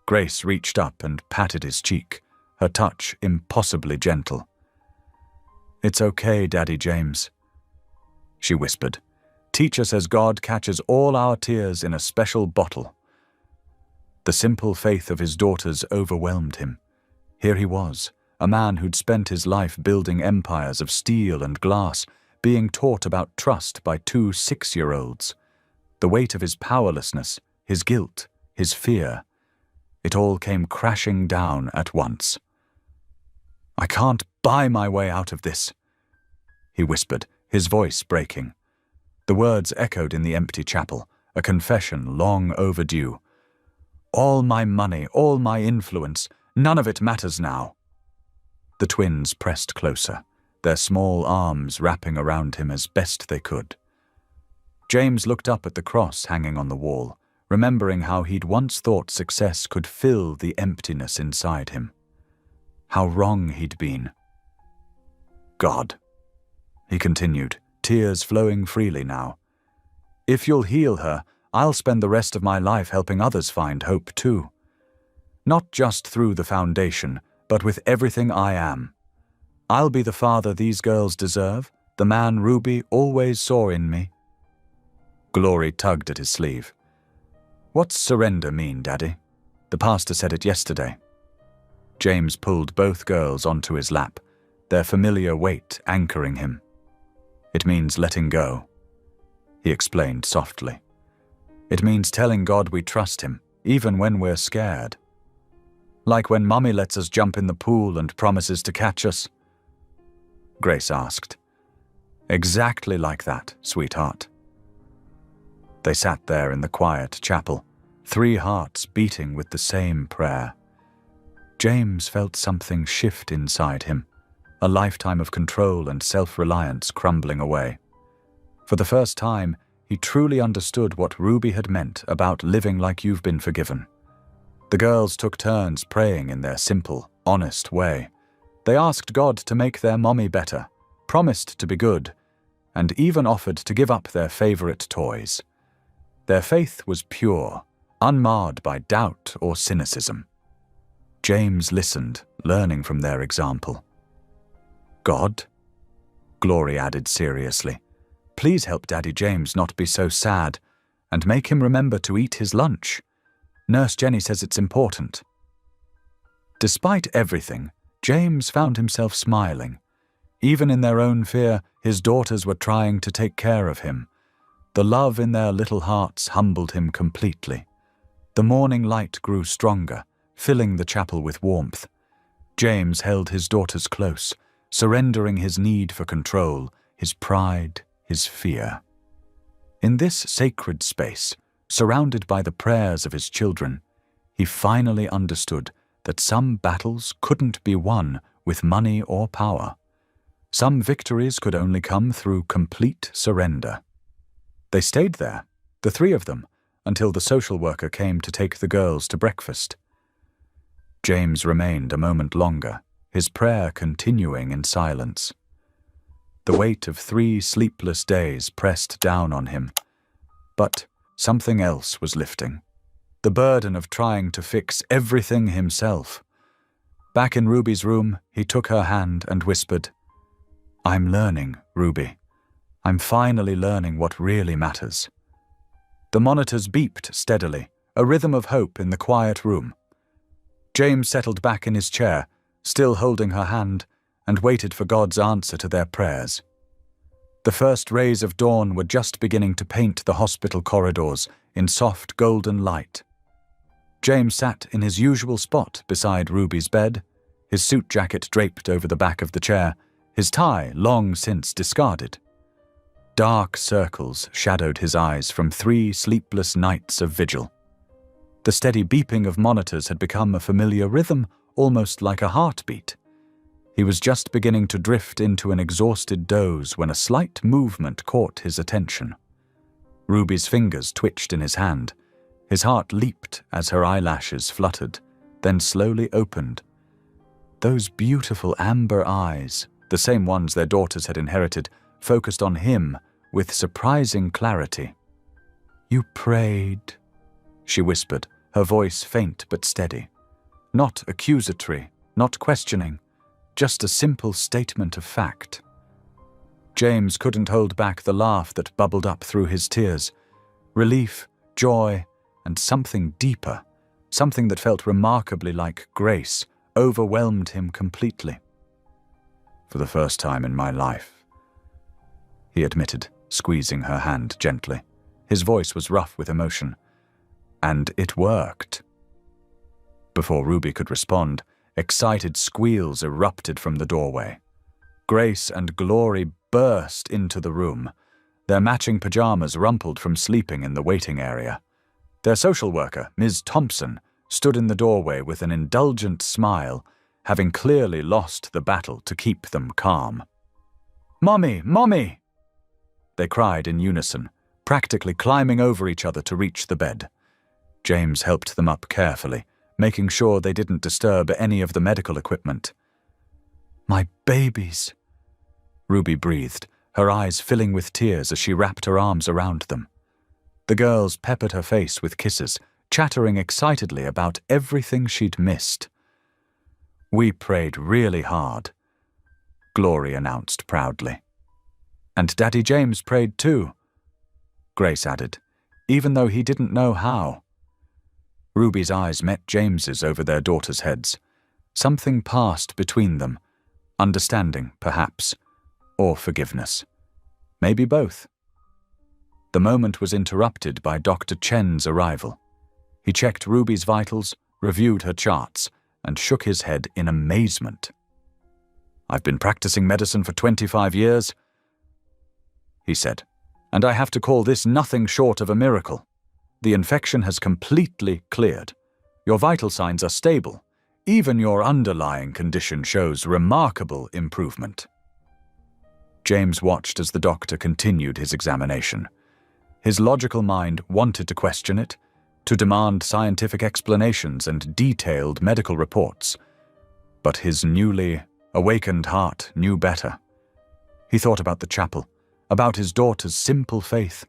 S1: Grace reached up and patted his cheek, her touch impossibly gentle. "It's okay, Daddy James," she whispered. "Teacher says God catches all our tears in a special bottle." The simple faith of his daughters overwhelmed him. Here he was, a man who'd spent his life building empires of steel and glass, being taught about trust by two 6-year-olds. The weight of his powerlessness, his guilt, his fear, it all came crashing down at once. "I can't buy my way out of this," he whispered, his voice breaking. The words echoed in the empty chapel, a confession long overdue. "All my money, all my influence, none of it matters now." The twins pressed closer, their small arms wrapping around him as best they could. James looked up at the cross hanging on the wall, remembering how he'd once thought success could fill the emptiness inside him. How wrong he'd been. "God," he continued, tears flowing freely now, "if you'll heal her, I'll spend the rest of my life helping others find hope too. Not just through the foundation, but with everything I am. I'll be the father these girls deserve, the man Ruby always saw in me." Glory tugged at his sleeve. "What's surrender mean, Daddy? The pastor said it yesterday." James pulled both girls onto his lap, their familiar weight anchoring him. "It means letting go," he explained softly. "It means telling God we trust him, even when we're scared. Like when Mommy lets us jump in the pool and promises to catch us?" Grace asked. "Exactly like that, sweetheart." They sat there in the quiet chapel, 3 hearts beating with the same prayer. James felt something shift inside him, a lifetime of control and self-reliance crumbling away. For the first time, he truly understood what Ruby had meant about living like you've been forgiven. The girls took turns praying in their simple, honest way. They asked God to make their mommy better, promised to be good, and even offered to give up their favorite toys. Their faith was pure, unmarred by doubt or cynicism. James listened, learning from their example. God? Glory added seriously. Please help Daddy James not be so sad, and make him remember to eat his lunch. Nurse Jenny says it's important. Despite everything, James found himself smiling. Even in their own fear, his daughters were trying to take care of him. The love in their little hearts humbled him completely. The morning light grew stronger, filling the chapel with warmth. James held his daughters close, surrendering his need for control, his pride, his fear. In this sacred space, surrounded by the prayers of his children, he finally understood that some battles couldn't be won with money or power. Some victories could only come through complete surrender. They stayed there, the three of them, until the social worker came to take the girls to breakfast. James remained a moment longer, his prayer continuing in silence. The weight of 3 sleepless days pressed down on him, but something else was lifting. The burden of trying to fix everything himself. Back in Ruby's room, he took her hand and whispered, "I'm learning, Ruby. I'm finally learning what really matters." The monitors beeped steadily, a rhythm of hope in the quiet room. James settled back in his chair, still holding her hand, and waited for God's answer to their prayers. The first rays of dawn were just beginning to paint the hospital corridors in soft golden light. James sat in his usual spot beside Ruby's bed, his suit jacket draped over the back of the chair, his tie long since discarded. Dark circles shadowed his eyes from 3 sleepless nights of vigil. The steady beeping of monitors had become a familiar rhythm, almost like a heartbeat. He was just beginning to drift into an exhausted doze when a slight movement caught his attention. Ruby's fingers twitched in his hand. His heart leaped as her eyelashes fluttered, then slowly opened. Those beautiful amber eyes, the same ones their daughters had inherited, focused on him with surprising clarity. "You prayed," she whispered, her voice faint but steady. Not accusatory, not questioning, just a simple statement of fact. James couldn't hold back the laugh that bubbled up through his tears. Relief, joy, and something deeper, something that felt remarkably like grace, overwhelmed him completely. "For the first time in my life," he admitted, squeezing her hand gently. His voice was rough with emotion. "And it worked." Before Ruby could respond, excited squeals erupted from the doorway. Grace and Glory burst into the room, their matching pajamas rumpled from sleeping in the waiting area. Their social worker, Ms. Thompson, stood in the doorway with an indulgent smile, having clearly lost the battle to keep them calm. "Mommy! Mommy!" they cried in unison, practically climbing over each other to reach the bed. James helped them up carefully, making sure they didn't disturb any of the medical equipment. "My babies," Ruby breathed, her eyes filling with tears as she wrapped her arms around them. The girls peppered her face with kisses, chattering excitedly about everything she'd missed. "We prayed really hard," Glory announced proudly. "And Daddy James prayed too," Grace added, even though he didn't know how. Ruby's eyes met James's over their daughters' heads. Something passed between them, understanding, perhaps, or forgiveness. Maybe both. The moment was interrupted by Dr. Chen's arrival. He checked Ruby's vitals, reviewed her charts, and shook his head in amazement. "I've been practicing medicine for 25 years," he said, "and I have to call this nothing short of a miracle. The infection has completely cleared. Your vital signs are stable. Even your underlying condition shows remarkable improvement." James watched as the doctor continued his examination. His logical mind wanted to question it, to demand scientific explanations and detailed medical reports. But his newly awakened heart knew better. He thought about the chapel, about his daughter's simple faith,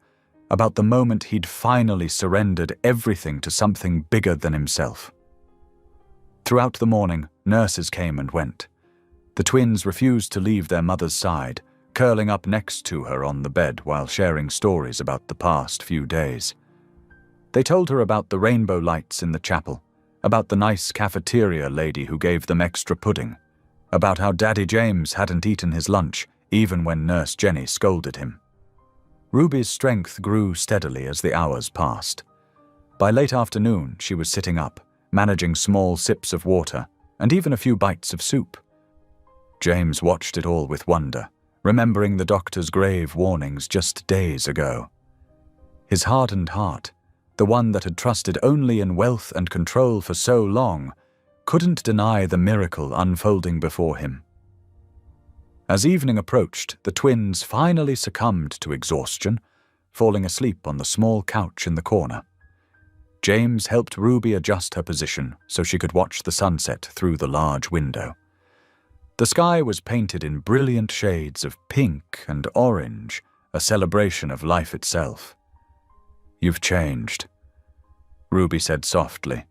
S1: about the moment he'd finally surrendered everything to something bigger than himself. Throughout the morning, nurses came and went. The twins refused to leave their mother's side, curling up next to her on the bed while sharing stories about the past few days. They told her about the rainbow lights in the chapel, about the nice cafeteria lady who gave them extra pudding, about how Daddy James hadn't eaten his lunch even when Nurse Jenny scolded him. Ruby's strength grew steadily as the hours passed. By late afternoon, she was sitting up, managing small sips of water and even a few bites of soup. James watched it all with wonder, remembering the doctor's grave warnings just days ago. His hardened heart, the one that had trusted only in wealth and control for so long, couldn't deny the miracle unfolding before him. As evening approached, the twins finally succumbed to exhaustion, falling asleep on the small couch in the corner. James helped Ruby adjust her position so she could watch the sunset through the large window. The sky was painted in brilliant shades of pink and orange, a celebration of life itself. "You've changed," Ruby said softly,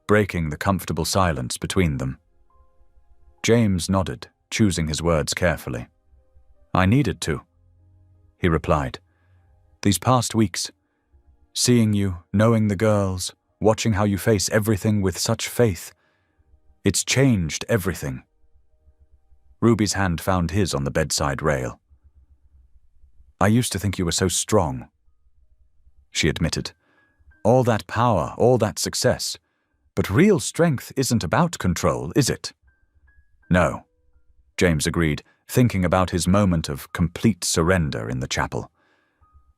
S1: breaking the comfortable silence between them. James nodded, choosing his words carefully. "I needed to," he replied. "These past weeks, seeing you, knowing the girls, watching how you face everything with such faith, it's changed everything." Ruby's hand found his on the bedside rail. "I used to think you were so strong," she admitted. "All that power, all that success. But real strength isn't about control, is it?" "No," James agreed, thinking about his moment of complete surrender in the chapel.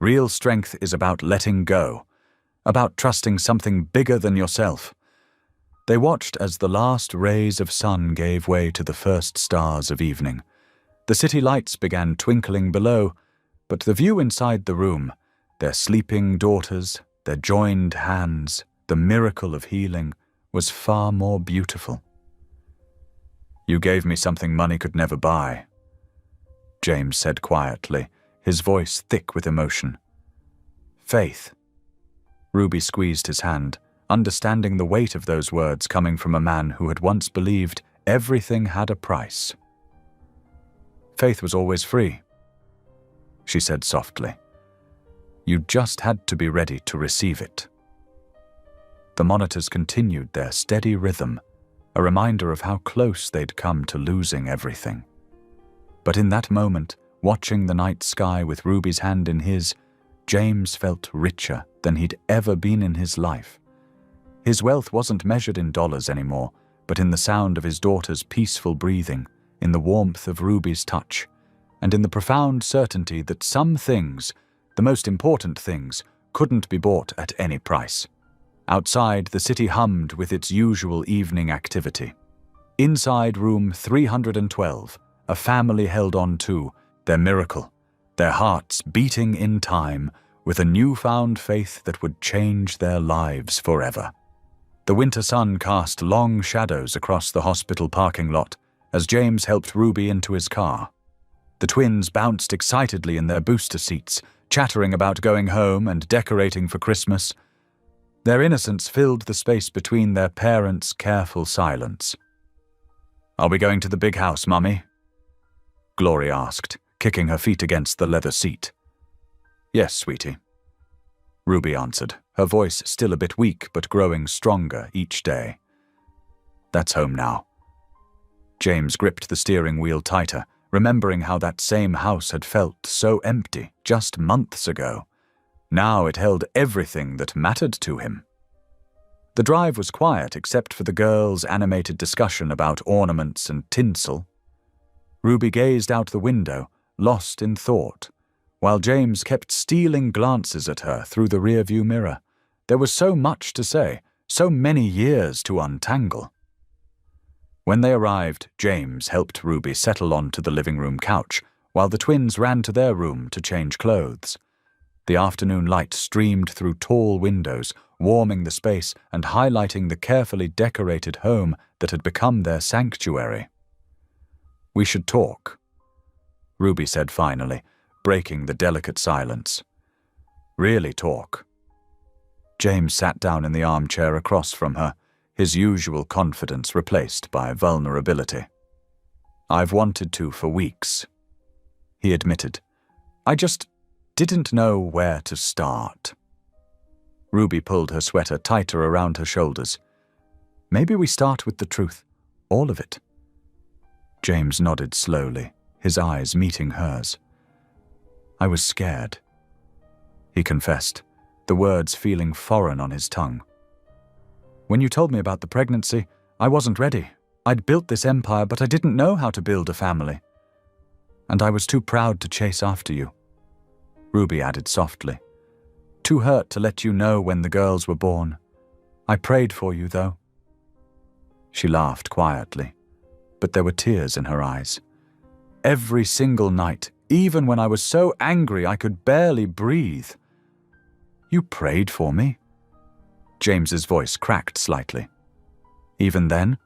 S1: "Real strength is about letting go, about trusting something bigger than yourself." They watched as the last rays of sun gave way to the first stars of evening. The city lights began twinkling below, but the view inside the room, their sleeping daughters, their joined hands, the miracle of healing, was far more beautiful. "You gave me something money could never buy," James said quietly, his voice thick with emotion. "Faith." Ruby squeezed his hand, understanding the weight of those words coming from a man who had once believed everything had a price. "Faith was always free," she said softly. "You just had to be ready to receive it." The monitors continued their steady rhythm, a reminder of how close they'd come to losing everything. But in that moment, watching the night sky with Ruby's hand in his, James felt richer than he'd ever been in his life. His wealth wasn't measured in dollars anymore, but in the sound of his daughter's peaceful breathing, in the warmth of Ruby's touch, and in the profound certainty that some things, the most important things, couldn't be bought at any price. Outside, the city hummed with its usual evening activity. Inside room 312, a family held on to their miracle, their hearts beating in time with a newfound faith that would change their lives forever. The winter sun cast long shadows across the hospital parking lot as James helped Ruby into his car. The twins bounced excitedly in their booster seats, chattering about going home and decorating for Christmas. Their innocence filled the space between their parents' careful silence. "Are we going to the big house, Mummy?" Glory asked, kicking her feet against the leather seat. "Yes, sweetie," Ruby answered, her voice still a bit weak but growing stronger each day. "That's home now." James gripped the steering wheel tighter, remembering how that same house had felt so empty just months ago. Now it held everything that mattered to him. The drive was quiet except for the girls' animated discussion about ornaments and tinsel. Ruby gazed out the window, lost in thought, while James kept stealing glances at her through the rearview mirror. There was so much to say, so many years to untangle. When they arrived, James helped Ruby settle onto the living room couch, while the twins ran to their room to change clothes. The afternoon light streamed through tall windows, warming the space and highlighting the carefully decorated home that had become their sanctuary. "We should talk," Ruby said finally, breaking the delicate silence. Really talk. James sat down in the armchair across from her, his usual confidence replaced by vulnerability. I've wanted to for weeks, he admitted. I just didn't know where to start. Ruby pulled her sweater tighter around her shoulders. Maybe we start with the truth, all of it. James nodded slowly, his eyes meeting hers. I was scared, he confessed, the words feeling foreign on his tongue. When you told me about the pregnancy, I wasn't ready. I'd built this empire, but I didn't know how to build a family. And I was too proud to chase after you. Ruby added softly. Too hurt to let you know when the girls were born. I prayed for you, though. She laughed quietly, but there were tears in her eyes. Every single night, even when I was so angry I could barely breathe. You prayed for me? James's voice cracked slightly. Even then?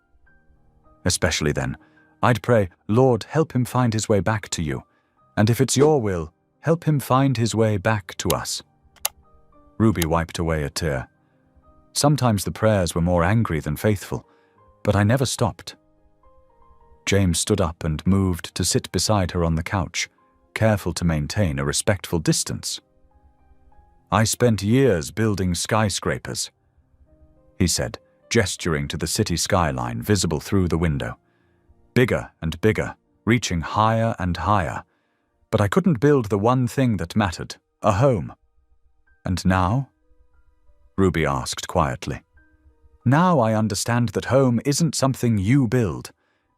S1: Especially then. I'd pray, Lord, help him find his way back to you. And if it's your will, help him find his way back to us. Ruby wiped away a tear. Sometimes the prayers were more angry than faithful, but I never stopped. James stood up and moved to sit beside her on the couch, careful to maintain a respectful distance. I spent years building skyscrapers, he said, gesturing to the city skyline visible through the window. Bigger and bigger, reaching higher and higher. But I couldn't build the one thing that mattered, a home. And now? Ruby asked quietly. Now I understand that home isn't something you build.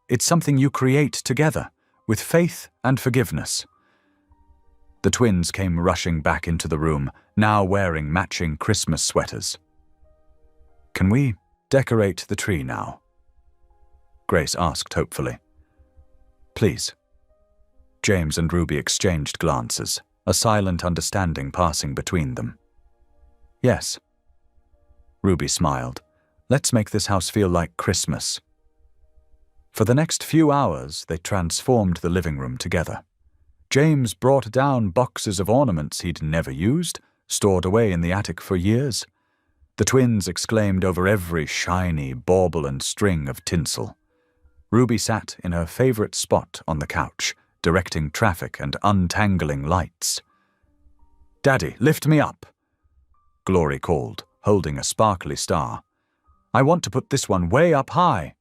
S1: It's something you create together, with faith and forgiveness. The twins came rushing back into the room, now wearing matching Christmas sweaters. Can we decorate the tree now? Grace asked hopefully. Please. James and Ruby exchanged glances, a silent understanding passing between them. Yes. Ruby smiled. Let's make this house feel like Christmas. For the next few hours, they transformed the living room together. James brought down boxes of ornaments he'd never used, stored away in the attic for years. The twins exclaimed over every shiny bauble and string of tinsel. Ruby sat in her favorite spot on the couch, directing traffic and untangling lights. Daddy, lift me up, Glory called, holding a sparkly star. I want to put this one way up high.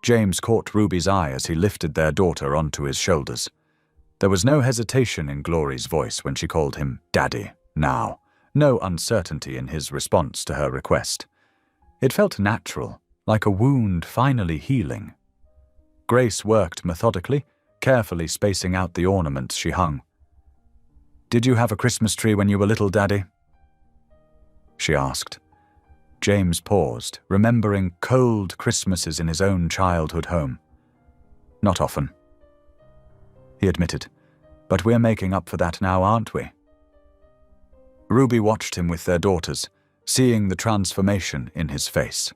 S1: James caught Ruby's eye as he lifted their daughter onto his shoulders. There was no hesitation in Glory's voice when she called him Daddy now, no uncertainty in his response to her request. It felt natural, like a wound finally healing. Grace worked methodically, carefully spacing out the ornaments she hung. Did you have a Christmas tree when you were little, Daddy? She asked. James paused, remembering cold Christmases in his own childhood home. Not often, he admitted, but we're making up for that now, aren't we? Ruby watched him with their daughters, seeing the transformation in his face.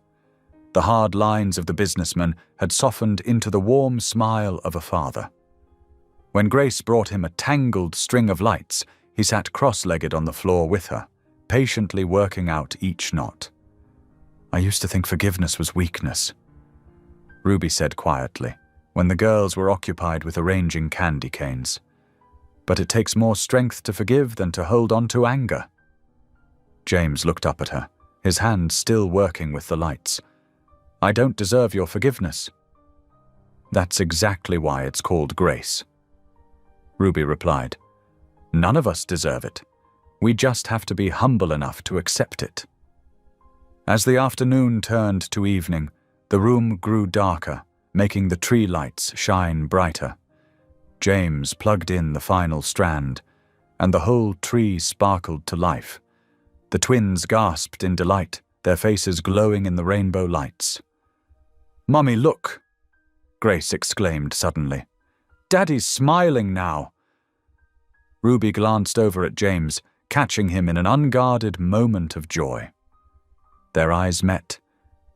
S1: The hard lines of the businessman had softened into the warm smile of a father. When Grace brought him a tangled string of lights, he sat cross-legged on the floor with her, patiently working out each knot. I used to think forgiveness was weakness, Ruby said quietly, when the girls were occupied with arranging candy canes. But it takes more strength to forgive than to hold on to anger. James looked up at her, his hand still working with the lights. I don't deserve your forgiveness. That's exactly why it's called grace, Ruby replied. None of us deserve it. We just have to be humble enough to accept it. As the afternoon turned to evening, the room grew darker, making the tree lights shine brighter. James plugged in the final strand, and the whole tree sparkled to life. The twins gasped in delight, their faces glowing in the rainbow lights. Mummy, look, Grace exclaimed suddenly. Daddy's smiling now. Ruby glanced over at James, catching him in an unguarded moment of joy. Their eyes met,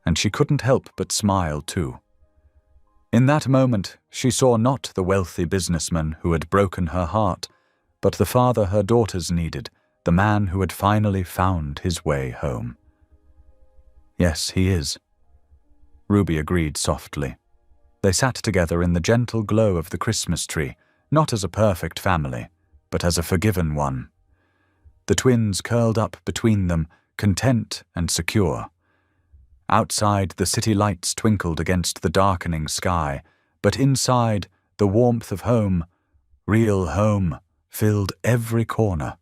S1: and she couldn't help but smile too. In that moment, she saw not the wealthy businessman who had broken her heart, but the father her daughters needed, the man who had finally found his way home. "Yes, he is," Ruby agreed softly. They sat together in the gentle glow of the Christmas tree, not as a perfect family, but as a forgiven one. The twins curled up between them, content and secure. Outside, the city lights twinkled against the darkening sky, but inside, the warmth of home, real home, filled every corner.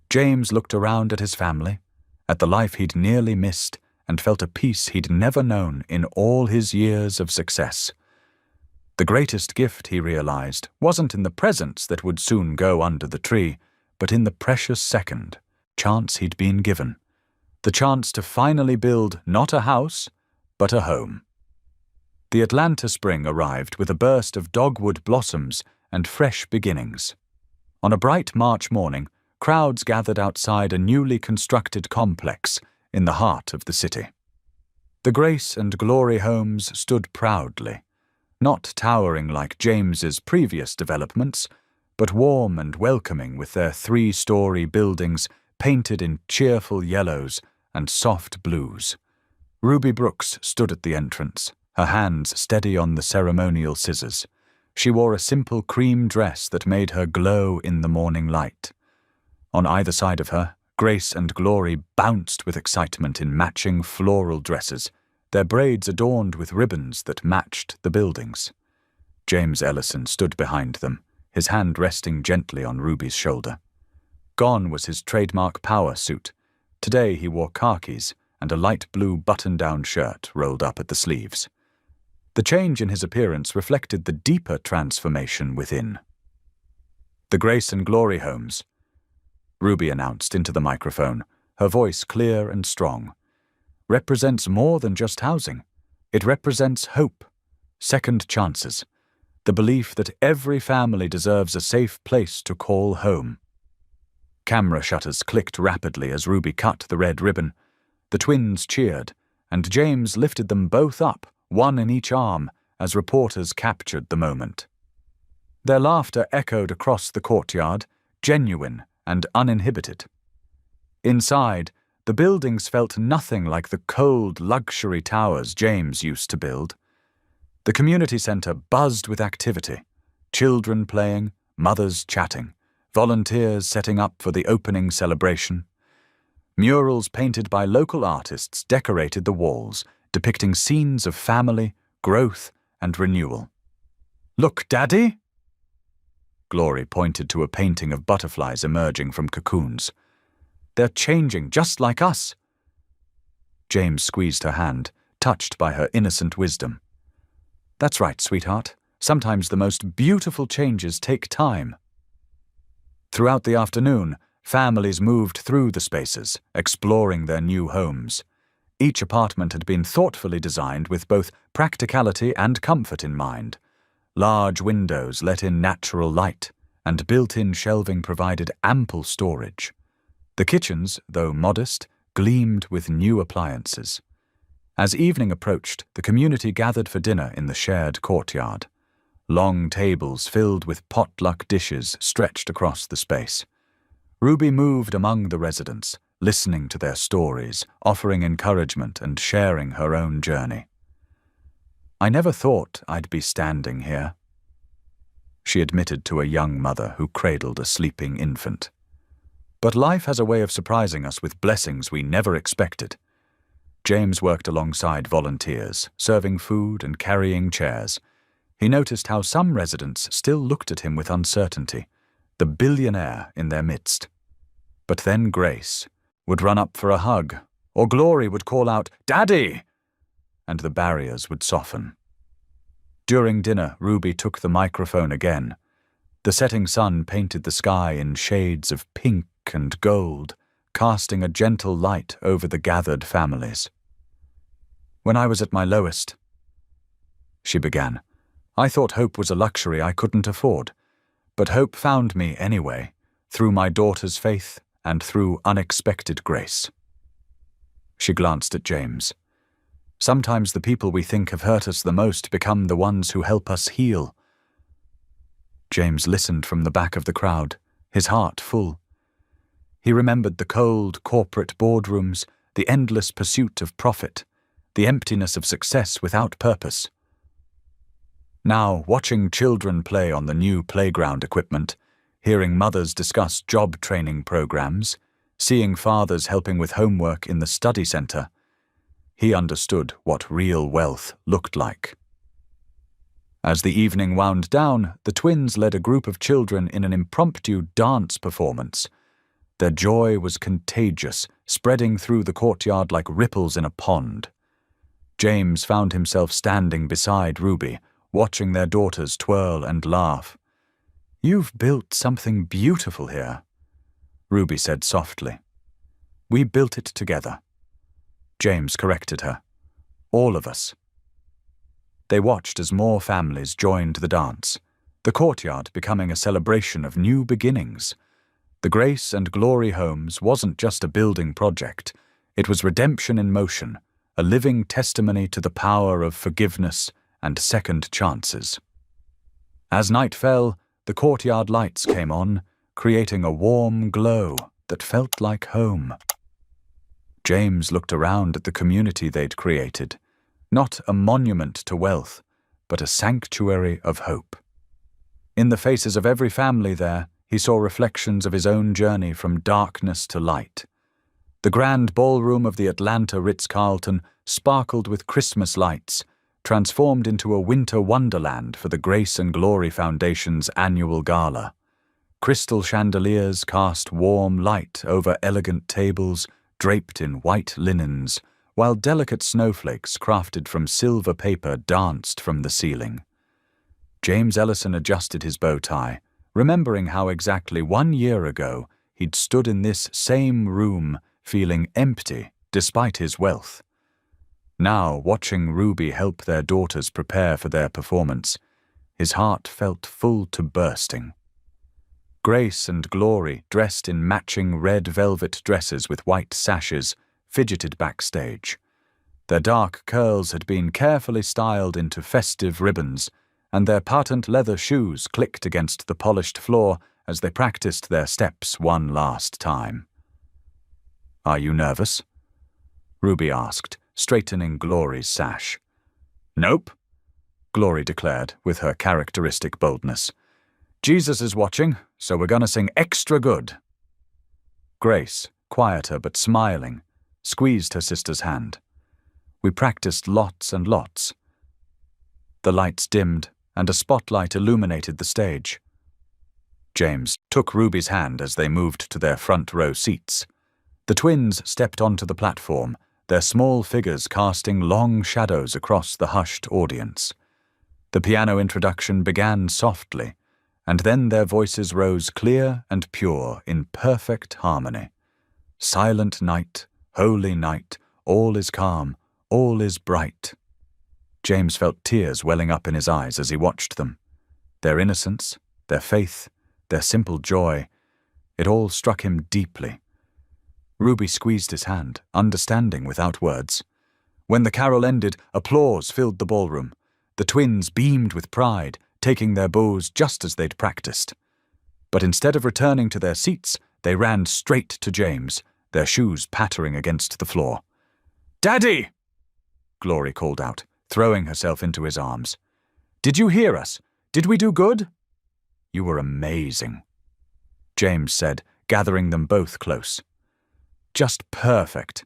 S1: James looked around at his family, at the life he'd nearly missed, and felt a peace he'd never known in all his years of success. The greatest gift, he realized, wasn't in the presents that would soon go under the tree, but in the precious second chance he'd been given. The chance to finally build not a house, but a home. The Atlanta spring arrived with a burst of dogwood blossoms and fresh beginnings. On a bright March morning, crowds gathered outside a newly constructed complex in the heart of the city. The Grace and Glory homes stood proudly, not towering like James's previous developments, but warm and welcoming with their 3-story buildings painted in cheerful yellows and soft blues. Ruby Brooks stood at the entrance, her hands steady on the ceremonial scissors. She wore a simple cream dress that made her glow in the morning light. On either side of her, Grace and Glory bounced with excitement in matching floral dresses, their braids adorned with ribbons that matched the buildings. James Ellison stood behind them, his hand resting gently on Ruby's shoulder. Gone was his trademark power suit. Today he wore khakis and a light blue button-down shirt rolled up at the sleeves. The change in his appearance reflected the deeper transformation within. "The Grace and Glory homes," Ruby announced into the microphone, her voice clear and strong, "represents more than just housing. It represents hope, second chances, the belief that every family deserves a safe place to call home." Camera shutters clicked rapidly as Ruby cut the red ribbon. The twins cheered, and James lifted them both up, one in each arm, as reporters captured the moment. Their laughter echoed across the courtyard, genuine and uninhibited. Inside, the buildings felt nothing like the cold luxury towers James used to build. The community center buzzed with activity, children playing, mothers chatting, volunteers setting up for the opening celebration. Murals painted by local artists decorated the walls, depicting scenes of family, growth, and renewal. "Look, Daddy!" Glory pointed to a painting of butterflies emerging from cocoons. "They're changing just like us." James squeezed her hand, touched by her innocent wisdom. "That's right, sweetheart. Sometimes the most beautiful changes take time." Throughout the afternoon, families moved through the spaces, exploring their new homes. Each apartment had been thoughtfully designed with both practicality and comfort in mind. Large windows let in natural light, and built-in shelving provided ample storage. The kitchens, though modest, gleamed with new appliances. As evening approached, the community gathered for dinner in the shared courtyard. Long tables filled with potluck dishes stretched across the space. Ruby moved among the residents, listening to their stories, offering encouragement and sharing her own journey. "I never thought I'd be standing here," she admitted to a young mother who cradled a sleeping infant. "But life has a way of surprising us with blessings we never expected." James worked alongside volunteers, serving food and carrying chairs. He noticed how some residents still looked at him with uncertainty, the billionaire in their midst. But then Grace would run up for a hug, or Glory would call out, "Daddy!" and the barriers would soften. During dinner, Ruby took the microphone again. The setting sun painted the sky in shades of pink and gold, casting a gentle light over the gathered families. "When I was at my lowest," she began, "I thought hope was a luxury I couldn't afford. But hope found me anyway, through my daughter's faith and through unexpected grace." She glanced at James. Sometimes the people we think have hurt us the most become the ones who help us heal. James listened from the back of the crowd, his heart full. He remembered the cold corporate boardrooms, the endless pursuit of profit, the emptiness of success without purpose. Now, watching children play on the new playground equipment, hearing mothers discuss job training programs, seeing fathers helping with homework in the study center, he understood what real wealth looked like. As the evening wound down, the twins led a group of children in an impromptu dance performance. Their joy was contagious, spreading through the courtyard like ripples in a pond. James found himself standing beside Ruby, watching their daughters twirl and laugh. "You've built something beautiful here," Ruby said softly. "We built it together." James corrected her. "All of us." They watched as more families joined the dance, the courtyard becoming a celebration of new beginnings. The Grace and Glory Homes wasn't just a building project, it was redemption in motion, a living testimony to the power of forgiveness and second chances. As night fell, the courtyard lights came on, creating a warm glow that felt like home. James looked around at the community they'd created, not a monument to wealth, but a sanctuary of hope. In the faces of every family there, he saw reflections of his own journey from darkness to light. The grand ballroom of the Atlanta Ritz-Carlton sparkled with Christmas lights, transformed into a winter wonderland for the Grace and Glory Foundation's annual gala. Crystal chandeliers cast warm light over elegant tables draped in white linens, while delicate snowflakes crafted from silver paper danced from the ceiling. James Ellison adjusted his bow tie, remembering how exactly 1 year ago he'd stood in this same room feeling empty despite his wealth. Now, watching Ruby help their daughters prepare for their performance, his heart felt full to bursting. Grace and Glory, dressed in matching red velvet dresses with white sashes, fidgeted backstage. Their dark curls had been carefully styled into festive ribbons, and their patent leather shoes clicked against the polished floor as they practiced their steps one last time. "Are you nervous?" Ruby asked, straightening Glory's sash. "Nope," Glory declared with her characteristic boldness. "Jesus is watching, so we're gonna sing extra good." Grace, quieter but smiling, squeezed her sister's hand. "We practiced lots and lots." The lights dimmed, and a spotlight illuminated the stage. James took Ruby's hand as they moved to their front row seats. The twins stepped onto the platform, their small figures casting long shadows across the hushed audience. The piano introduction began softly, and then their voices rose clear and pure in perfect harmony. "Silent night, holy night, all is calm, all is bright." James felt tears welling up in his eyes as he watched them. Their innocence, their faith, their simple joy, it all struck him deeply. Ruby squeezed his hand, understanding without words. When the carol ended, applause filled the ballroom. The twins beamed with pride, taking their bows just as they'd practiced. But instead of returning to their seats, they ran straight to James, their shoes pattering against the floor. "Daddy!" Glory called out, throwing herself into his arms. "Did you hear us? Did we do good?" "You were amazing," James said, gathering them both close. "Just perfect."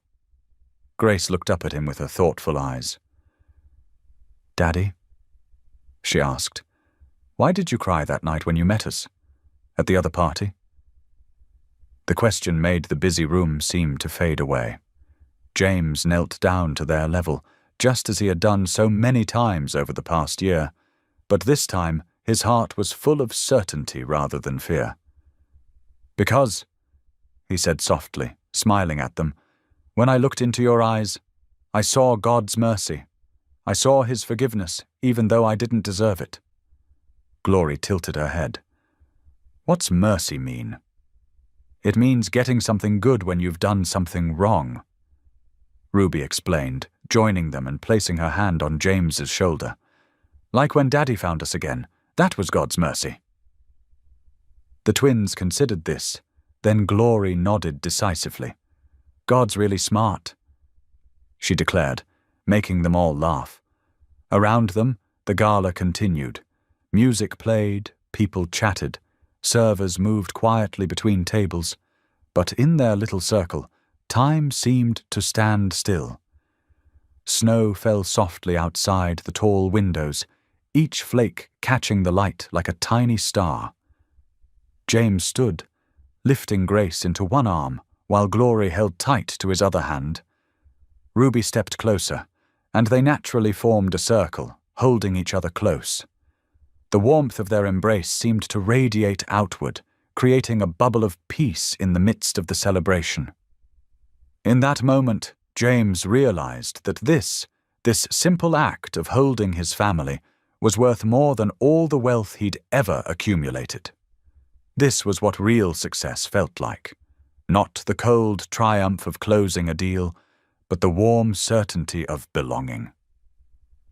S1: Grace looked up at him with her thoughtful eyes. "Daddy?" she asked. "Why did you cry that night when you met us? At the other party?" The question made the busy room seem to fade away. James knelt down to their level, just as he had done so many times over the past year, but this time his heart was full of certainty rather than fear. "Because," he said softly, smiling at them, "when I looked into your eyes, I saw God's mercy. I saw his forgiveness, even though I didn't deserve it." Glory tilted her head. "What's mercy mean?" "It means getting something good when you've done something wrong." Ruby explained, joining them and placing her hand on James's shoulder. "Like when Daddy found us again. That was God's mercy." The twins considered this, then Glory nodded decisively. "God's really smart," she declared, making them all laugh. Around them, the gala continued. Music played, people chatted, servers moved quietly between tables, but in their little circle, time seemed to stand still. Snow fell softly outside the tall windows, each flake catching the light like a tiny star. James stood, lifting Grace into one arm, while Glory held tight to his other hand. Ruby stepped closer, and they naturally formed a circle, holding each other close. The warmth of their embrace seemed to radiate outward, creating a bubble of peace in the midst of the celebration. In that moment, James realized that this simple act of holding his family was worth more than all the wealth he'd ever accumulated. This was what real success felt like. Not the cold triumph of closing a deal, but the warm certainty of belonging.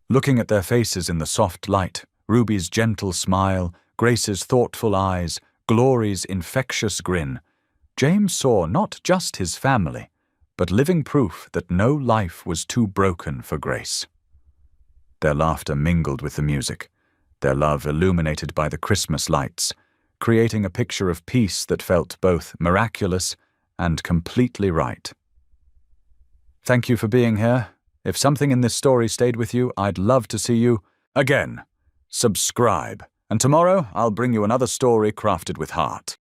S1: Looking at their faces in the soft light, Ruby's gentle smile, Grace's thoughtful eyes, Glory's infectious grin, James saw not just his family, but living proof that no life was too broken for Grace. Their laughter mingled with the music, their love illuminated by the Christmas lights, creating a picture of peace that felt both miraculous and completely right. Thank you for being here. If something in this story stayed with you, I'd love to see you again. Subscribe, and tomorrow I'll bring you another story crafted with heart.